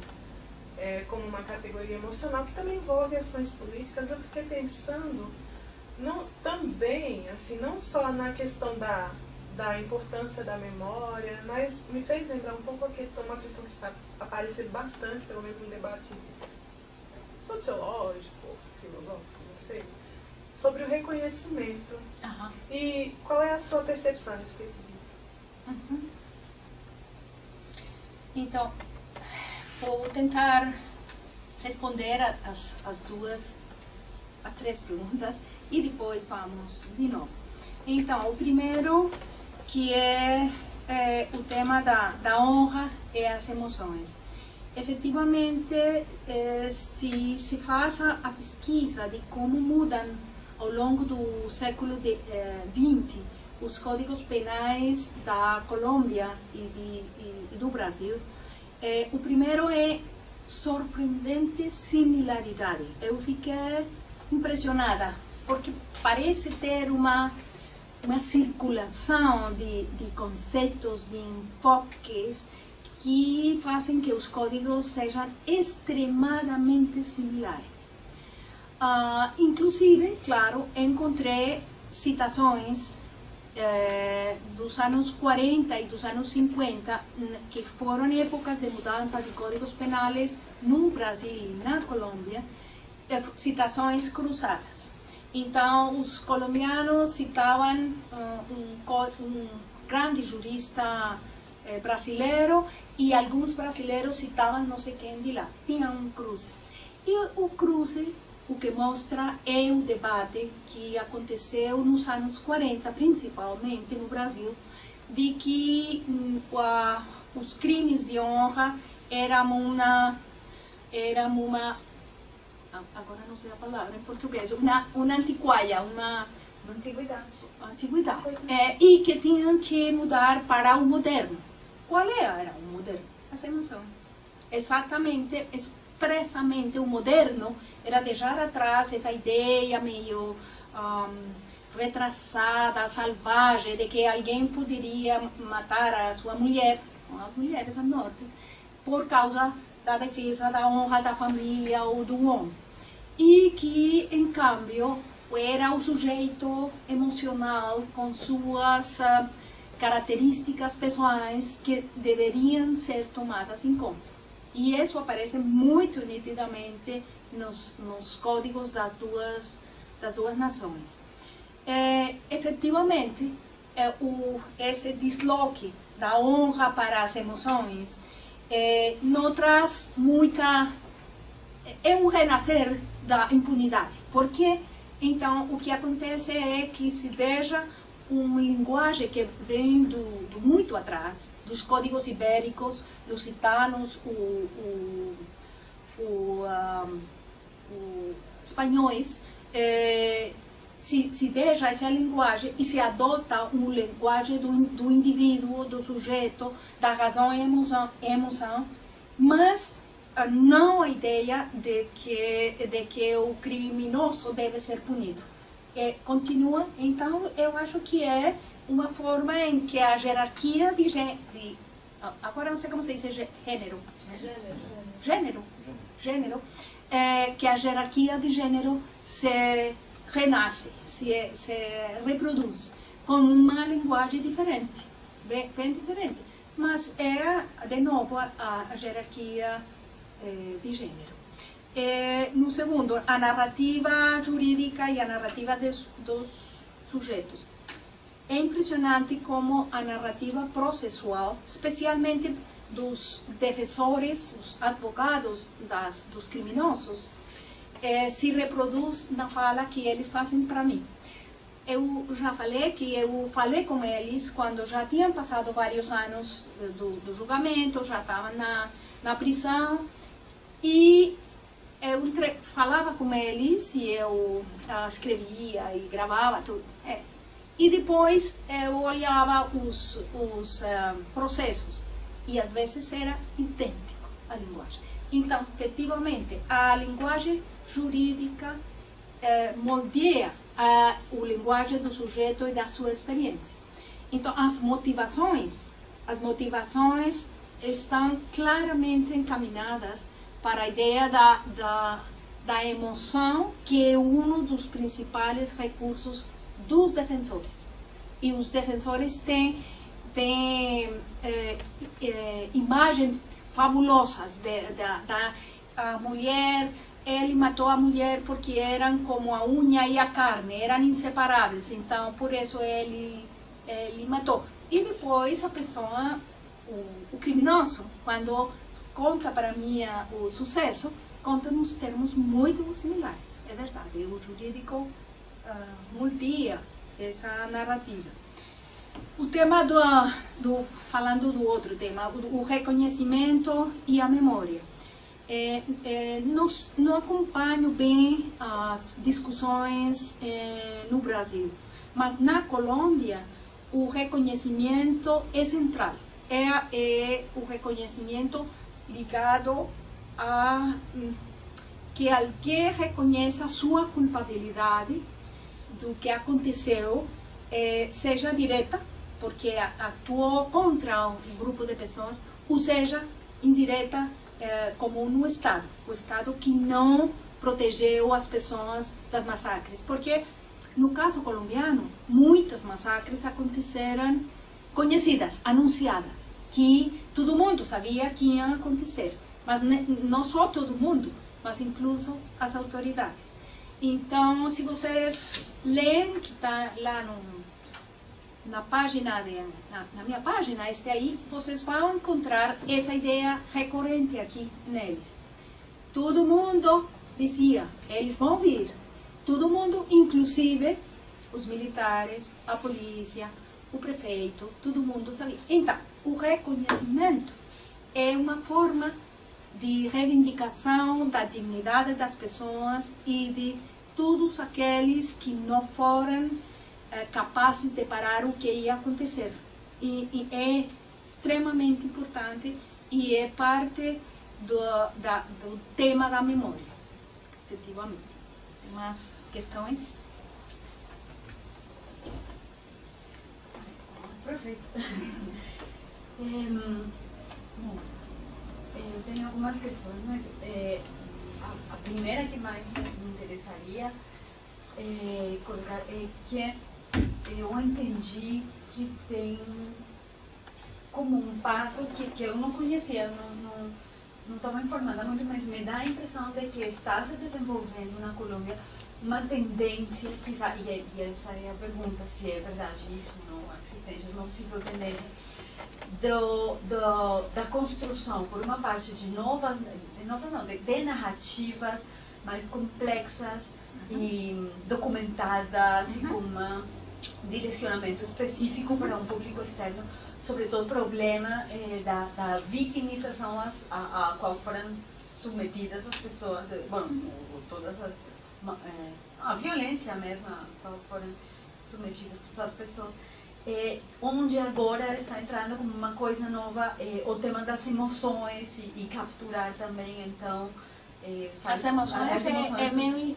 como uma categoria emocional, que também envolve ações políticas, eu fiquei pensando também, assim, não só na questão da importância da memória, mas me fez lembrar um pouco uma questão que está aparecendo bastante, pelo menos no debate sociológico, filosófico, não sei, sobre o reconhecimento. E qual é a sua percepção a respeito disso? Então, vou tentar responder as três perguntas e depois vamos de novo. Então, o primeiro, que é o tema da honra e as emoções. efetivamente, se se faz a pesquisa de como mudam ao longo do século XX os códigos penais da Colômbia e do Brasil, o primeiro é surpreendente similaridade. Eu fiquei impressionada, porque parece ter uma circulação de conceitos, de enfoques que fazem que os códigos sejam extremamente similares. Inclusive, claro, encontrei citações dos anos 40 e dos anos 50, que foram épocas de mudança de códigos penais no Brasil e na Colômbia, citações cruzadas. Então, os colombianos citavam um grande jurista brasileiro e alguns brasileiros citavam não sei quem de lá. Tinha um cruze. E o cruze, o que mostra é o debate que aconteceu nos anos 40, principalmente no Brasil, de que os crimes de honra eram uma agora não sei a palavra em português, uma antiquária, uma antiguidade, e que tinham que mudar para o moderno. Qual era o moderno? As emoções. Exatamente, expressamente o moderno era deixar atrás essa ideia meio retrasada, salvagem, de que alguém poderia matar a sua mulher, que são as mulheres a norte, por causa da defesa da honra da família ou do homem. E que, em câmbio, era o sujeito emocional com suas características pessoais que deveriam ser tomadas em conta. E isso aparece muito nitidamente nos códigos das duas nações. Efetivamente, esse desloque da honra para as emoções não traz muita... É um renascer da impunidade. Porque, então, o que acontece é que se deixa uma linguagem que vem do muito atrás, dos códigos ibéricos, lusitanos, espanhóis, se deixa essa linguagem e se adota uma linguagem do indivíduo, do sujeito, da razão e emoção, mas não a ideia de que o criminoso deve ser punido. Continua, então, eu acho que é uma forma em que a hierarquia agora não sei como se diz gênero, que a hierarquia de gênero se renasce, se reproduz com uma linguagem diferente, bem diferente, mas é, de novo, a hierarquia de gênero. No segundo, a narrativa jurídica e a narrativa dos sujeitos. É impressionante como a narrativa processual, especialmente dos defensores, os advogados dos criminosos, se reproduz na fala que eles fazem para mim. Eu já falei que eu falei com eles quando já tinham passado vários anos do julgamento, já estavam na prisão, e eu falava com eles e eu escrevia e gravava tudo. E depois eu olhava os processos e às vezes era idêntico a linguagem. Então, efetivamente, a linguagem jurídica moldeia a linguagem do sujeito e da sua experiência. Então, as motivações estão claramente encaminadas para a ideia da emoção, que é um dos principais recursos dos defensores. E os defensores têm imagens fabulosas da mulher. Ele matou a mulher porque eram como a unha e a carne, eram inseparáveis, então por isso ele matou. E depois a pessoa, o criminoso, quando conta para mim o sucesso, conta nos termos muito similares, é verdade. O jurídico moldeia essa narrativa. O tema falando do outro tema, o reconhecimento e a memória. Não acompanho bem as discussões no Brasil, mas na Colômbia o reconhecimento é central. É o reconhecimento ligado a que alguém reconheça sua culpabilidade do que aconteceu, seja direta, porque atuou contra um grupo de pessoas, ou seja indireta, como no Estado. O Estado que não protegeu as pessoas das massacres. Porque, no caso colombiano, muitas massacres aconteceram conhecidas, anunciadas, que todo mundo sabia que iam acontecer. Mas não só todo mundo, mas incluso as autoridades. Então, se vocês leem, que está lá na página, na minha página, aí, vocês vão encontrar essa ideia recorrente aqui neles. Todo mundo dizia, eles vão vir. Todo mundo, inclusive os militares, a polícia, o prefeito, todo mundo sabia. Então, o reconhecimento é uma forma de reivindicação da dignidade das pessoas e de todos aqueles que não foram capazes de parar o que ia acontecer. E é extremamente importante e é parte do tema da memória, efetivamente. Tem mais questões? Perfeito. Bom, eu tenho algumas questões, mas a primeira que mais me interessaria colocar é que eu entendi que tem como um passo que eu não conhecia, não estava informada muito, mas me dá a impressão de que está se desenvolvendo na Colômbia uma tendência, e essa é a pergunta, se é verdade isso, não, a existência de uma possível tendência, da construção, por uma parte, de narrativas mais complexas e documentadas e com um direcionamento específico para um público externo sobre todo o problema da vitimização a qual foram submetidas as pessoas, todas a violência mesmo a qual foram submetidas as pessoas. Onde agora está entrando como uma coisa nova o tema das emoções e capturar também, então... as emoções é meio...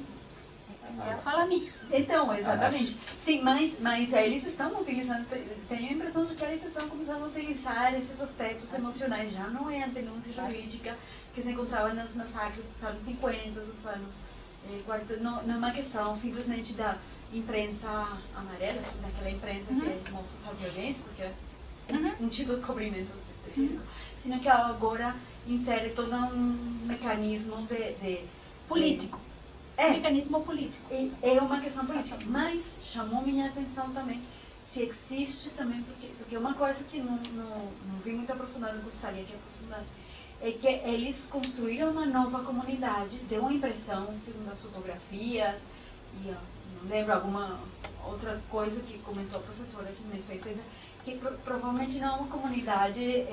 fala minha. Então, exatamente. Sim, mas eles estão utilizando, tenho a impressão de que eles estão começando a utilizar esses aspectos emocionais. Já não é a denúncia jurídica que se encontrava nas massacres dos anos 50, dos anos 40. Não é uma questão simplesmente da imprensa amarela, assim, daquela imprensa que mostra só violência, porque é um tipo de cobrimento específico, sino que agora insere todo um mecanismo de político. Mecanismo político. É uma questão política, mas chamou minha atenção também se existe também, porque uma coisa que não vi muito aprofundada, gostaria que aprofundasse, é que eles construíram uma nova comunidade, deu uma impressão, segundo as fotografias, e não lembro alguma outra coisa que comentou a professora que me fez pensar, que provavelmente não é uma comunidade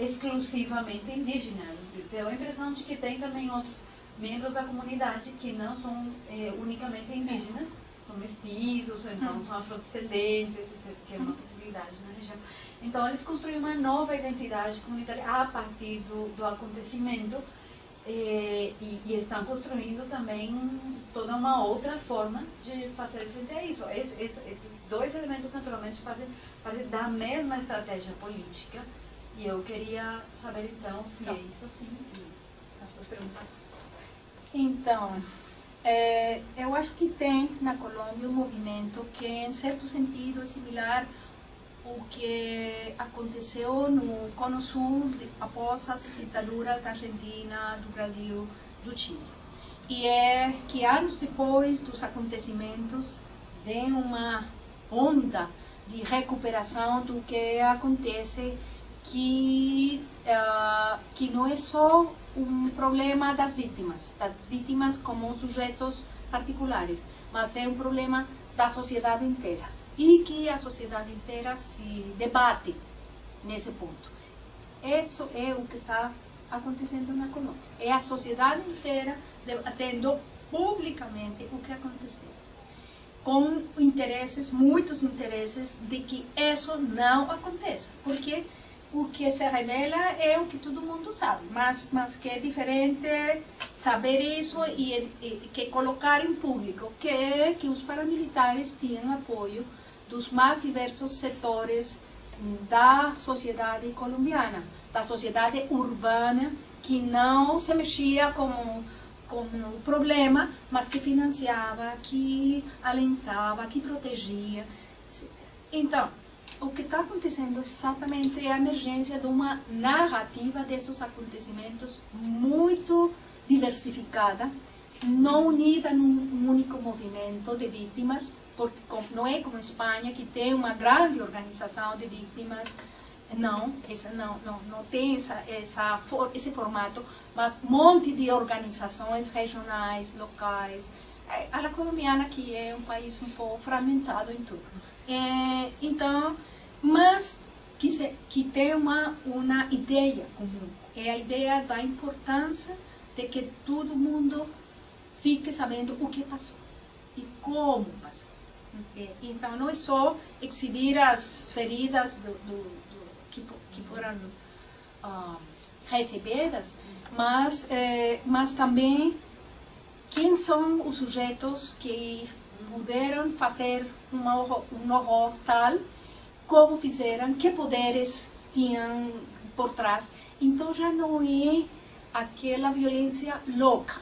exclusivamente indígena. Deu a impressão de que tem também outros membros da comunidade que não são unicamente indígenas, são mestiços, ou então são afrodescendentes, etc., que é uma possibilidade na região. Então, eles construíram uma nova identidade comunitária a partir do acontecimento e estão construindo também toda uma outra forma de fazer frente a isso. Esses dois elementos, naturalmente, fazem parte da mesma estratégia política. E eu queria saber, então, se é isso assim. As duas perguntas. Então, eu acho que tem na Colômbia um movimento que, em certo sentido, é similar ao que aconteceu no Cono Sul após as ditaduras da Argentina, do Brasil, do Chile. E é que anos depois dos acontecimentos vem uma onda de recuperação do que acontece, que não é só um problema das vítimas como sujeitos particulares, mas é um problema da sociedade inteira. e que a sociedade inteira se debate nesse ponto. Isso é o que está acontecendo na Colômbia. É a sociedade inteira debatendo publicamente o que aconteceu, com interesses, muitos interesses, de que isso não aconteça, porque o que se revela é o que todo mundo sabe, mas que é diferente saber isso e que colocar em público, que os paramilitares tinham apoio dos mais diversos setores da sociedade colombiana, da sociedade urbana, que não se mexia com o problema, mas que financiava, que alentava, que protegia, etc. Então, o que está acontecendo exatamente é a emergência de uma narrativa desses acontecimentos muito diversificada, não unida num único movimento de vítimas, porque não é como a Espanha, que tem uma grande organização de vítimas. Não, não tem esse formato, mas um monte de organizações regionais, locais. A la colombiana, que é um país um pouco fragmentado em tudo. Então, mas que tem uma ideia comum. É a ideia da importância de que todo mundo fique sabendo o que passou e como passou. Então, não é só exibir as feridas que foram recebidas, mas também quem são os sujeitos que puderam fazer um horror tal, como fizeram, que poderes tinham por trás. Então já não é aquela violência louca,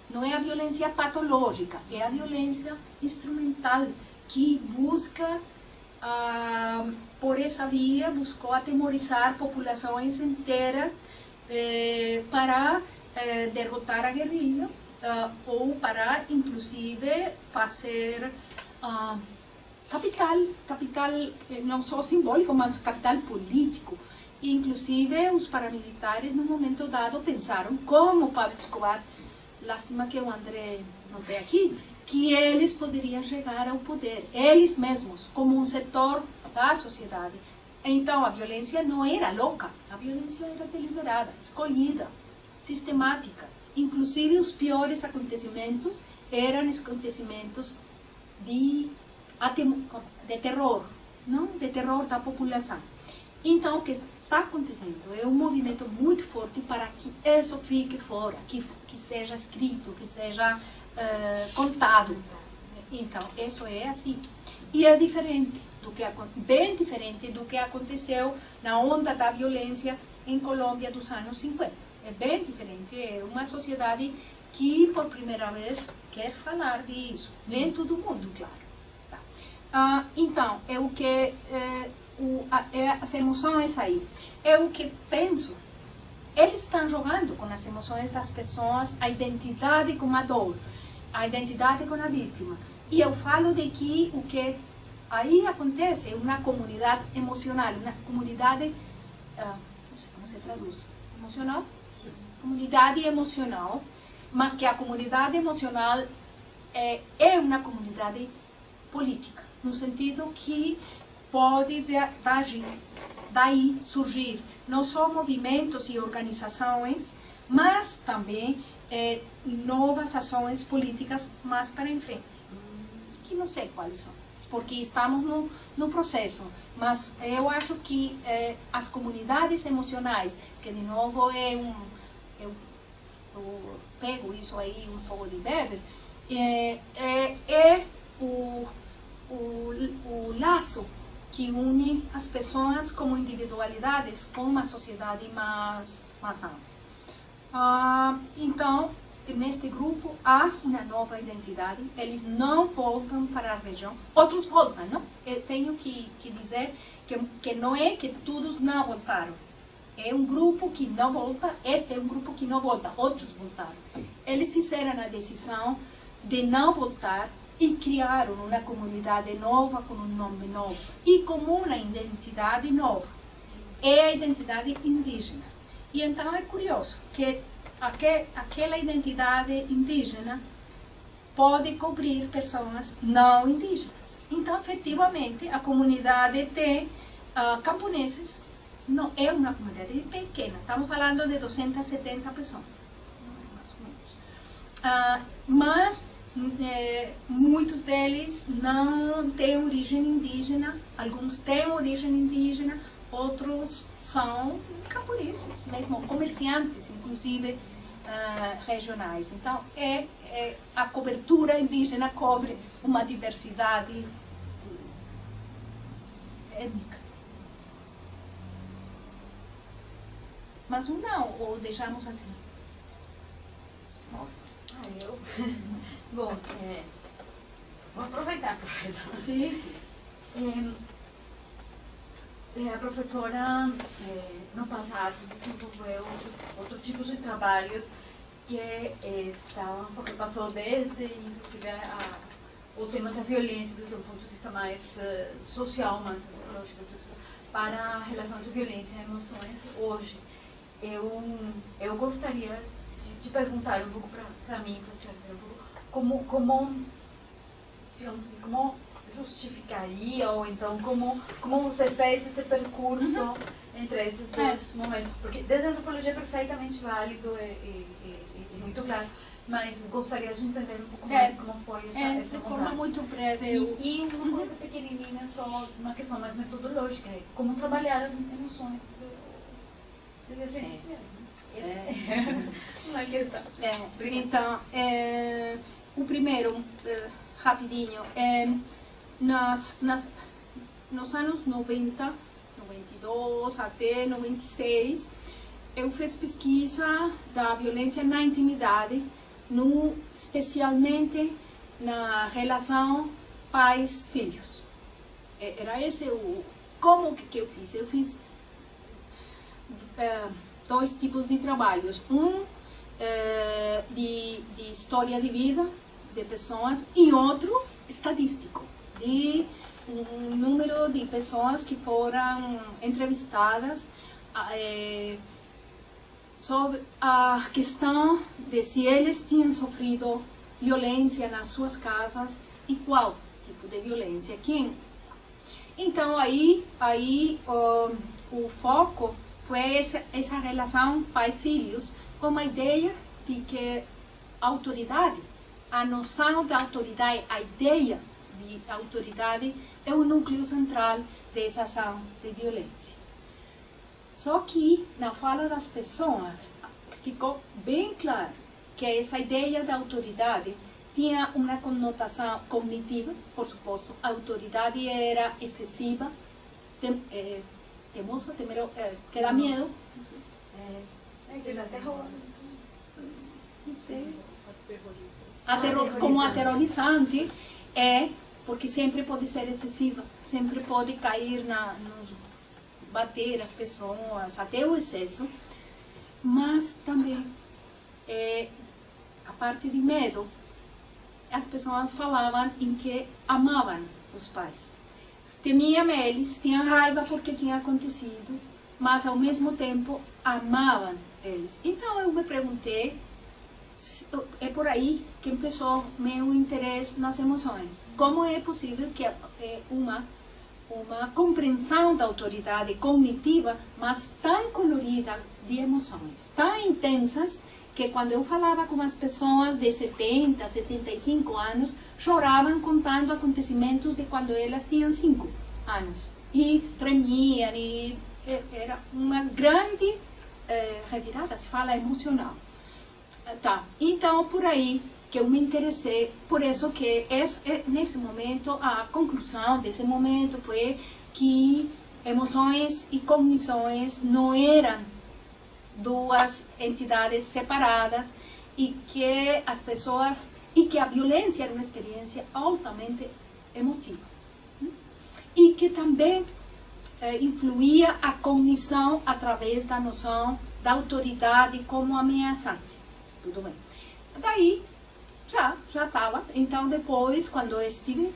não é a violência patológica, é a violência instrumental que busca, por essa via, buscou atemorizar populações inteiras para derrotar a guerrilha, ou para, inclusive, fazer capital não só simbólico, mas capital político. Inclusive, os paramilitares, num momento dado, pensaram, como Pablo Escobar, lástima que o André não tem aqui, que eles poderiam chegar ao poder, eles mesmos, como um setor da sociedade. Então, a violência não era louca, a violência era deliberada, escolhida, sistemática. Inclusive, os piores acontecimentos eram acontecimentos de terror, não? De terror da população. Então, o que está acontecendo é um movimento muito forte para que isso fique fora, que seja escrito, que seja contado. Então, isso é assim. E é diferente, bem diferente do que aconteceu na onda da violência em Colômbia dos anos 50. É bem diferente, é uma sociedade que por primeira vez quer falar disso. Nem todo mundo, claro. Tá. Então, é o que as emoções aí. É o que penso. Eles estão jogando com as emoções das pessoas, a identidade com a dor, a identidade com a vítima. E eu falo de que o que aí acontece é uma comunidade emocional, uma comunidade, não sei como se traduz, emocional? Comunidade emocional, mas que a comunidade emocional é uma comunidade política, no sentido que pode daí surgir não só movimentos e organizações, mas também novas ações políticas mais para em frente, que não sei quais são, porque estamos no processo, mas eu acho que as comunidades emocionais, que de novo eu pego isso aí um pouco de Weber, o laço que une as pessoas como individualidades com uma sociedade mais ampla. Então, neste grupo há uma nova identidade, eles não voltam para a região, outros voltam, não? Eu tenho que dizer que não é que todos não voltaram. É um grupo que não volta, este é um grupo que não volta, outros voltaram. Eles fizeram a decisão de não voltar e criaram uma comunidade nova, com um nome novo e com uma identidade nova. É a identidade indígena. E então é curioso que aquela identidade indígena pode cobrir pessoas não indígenas. Então, efetivamente, a comunidade de camponeses não é uma comunidade pequena. Estamos falando de 270 pessoas, mais ou menos. Mas muitos deles não têm origem indígena, alguns têm origem indígena, outros são camponeses, mesmo comerciantes, inclusive regionais. Então, a cobertura indígena cobre uma diversidade étnica. Mas um não, ou deixamos assim? Eu? Bom, vou aproveitar, professora. Sim. A professora, no passado, desenvolveu outro tipo de trabalhos que passou desde, inclusive, o tema da violência, desde um ponto de vista mais social, mais lógico, para a relação de violência e emoções hoje. Eu gostaria de perguntar um pouco para mim, para esclarecer um pouco, digamos assim, como justificaria, ou então como você fez esse percurso entre esses dois momentos, porque desde a antropologia é perfeitamente válido e muito claro, mas gostaria de entender um pouco mais como foi essa de forma muito breve. E uma coisa pequenininha, só uma questão mais metodológica, como trabalhar as emoções desde essa uma questão. Então, o primeiro, rapidinho, nos anos 90, 92 até 96, eu fiz pesquisa da violência na intimidade, especialmente na relação pais-filhos. Era esse como que eu fiz? Eu fiz dois tipos de trabalhos. De história de vida de pessoas e outro estadístico, de um número de pessoas que foram entrevistadas sobre a questão de se eles tinham sofrido violência nas suas casas e qual tipo de violência, quem. Então aí o foco foi essa relação pais-filhos, com a ideia de que a autoridade, a noção da autoridade, a ideia de autoridade é o núcleo central dessa ação de violência. Só que na fala das pessoas ficou bem claro que essa ideia da autoridade tinha uma conotação cognitiva, por suposto, a autoridade era excessiva, temosa, que dá medo. Que dá terror. Não sei. Como aterrorizante, porque sempre pode ser excessiva, sempre pode cair bater as pessoas, até o excesso, mas também, a parte de medo, as pessoas falavam em que amavam os pais. Temiam eles, tinham raiva porque tinha acontecido, mas ao mesmo tempo amavam eles. Então eu me perguntei, é por aí que começou meu interesse nas emoções. Como é possível que uma compreensão da autoridade cognitiva, mas tão colorida de emoções, tão intensas, que quando eu falava com as pessoas de 70, 75 anos, choravam contando acontecimentos de quando elas tinham 5 anos. E tremiam, e era uma grande revirada, se fala emocional. Tá, então por aí que eu me interessei, por isso que nesse momento, a conclusão desse momento foi que emoções e cognições não eram duas entidades separadas e que as pessoas, e que a violência era uma experiência altamente emotiva. E que também influía a cognição através da noção da autoridade como ameaçante. Tudo bem. Daí, já estava. Então, depois, quando eu estive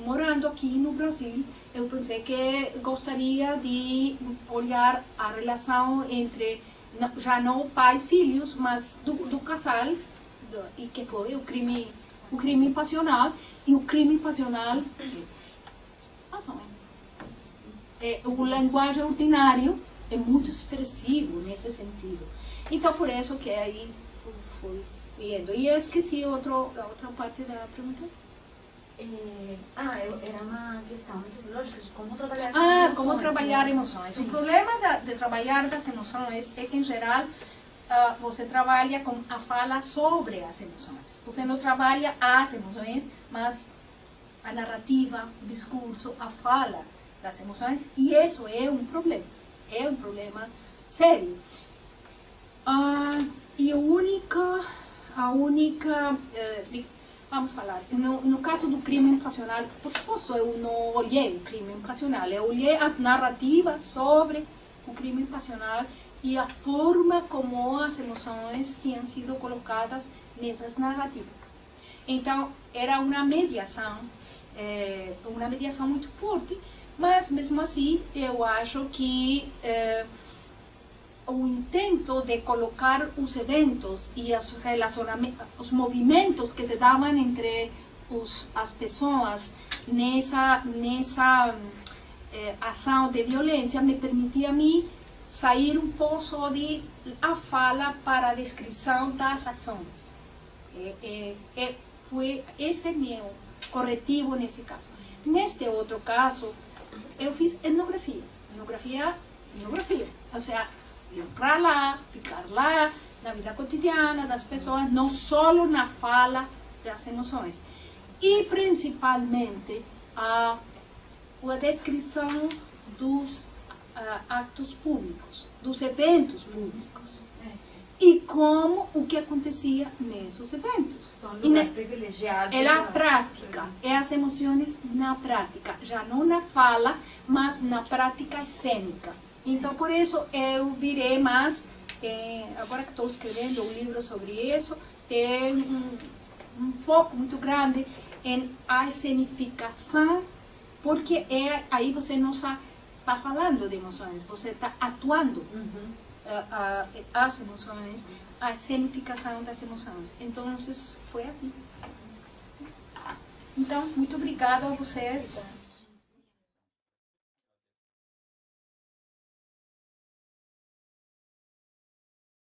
morando aqui no Brasil, eu pensei que gostaria de olhar a relação entre, já não pais, filhos, mas do casal, e que foi o crime o crime passional, e o crime passional ações. O linguagem ordinário é muito expressivo nesse sentido. Então, por isso que aí fui indo. E eu esqueci a outra parte da pergunta. Era uma questão metodológica de como trabalhar como trabalhar emoções. O problema de trabalhar das emoções é que, em geral, você trabalha com a fala sobre as emoções. Você não trabalha as emoções, mas a narrativa, o discurso, a fala das emoções. E isso é um problema. É um problema sério. E a única vamos falar, no caso do crime passional, por suposto, eu não olhei o crime passional, eu olhei as narrativas sobre o crime passional e a forma como as emoções tinham sido colocadas nessas narrativas. Então, era uma mediação muito forte, mas mesmo assim, eu acho que o intento de colocar os eventos e os relacionamentos, os movimentos que se davam entre as pessoas nessa ação de violência me permitia a mim sair um pouco só de a fala para a descrição das ações. Foi esse meu corretivo nesse caso. Neste outro caso, eu fiz etnografia, ou seja, ir para lá, ficar lá, na vida cotidiana das pessoas, não só na fala das emoções. E, principalmente, a descrição dos atos públicos, dos eventos públicos. E como o que acontecia nesses eventos. São um lugar privilegiado. É a prática, é as emoções na prática, já não na fala, mas na prática cênica. Então, por isso, eu virei mais, agora que estou escrevendo um livro sobre isso, tem um foco muito grande em a escenificação, porque aí você não está falando de emoções, você está atuando as emoções, a escenificação das emoções. Então, foi assim. Então, muito obrigada a vocês.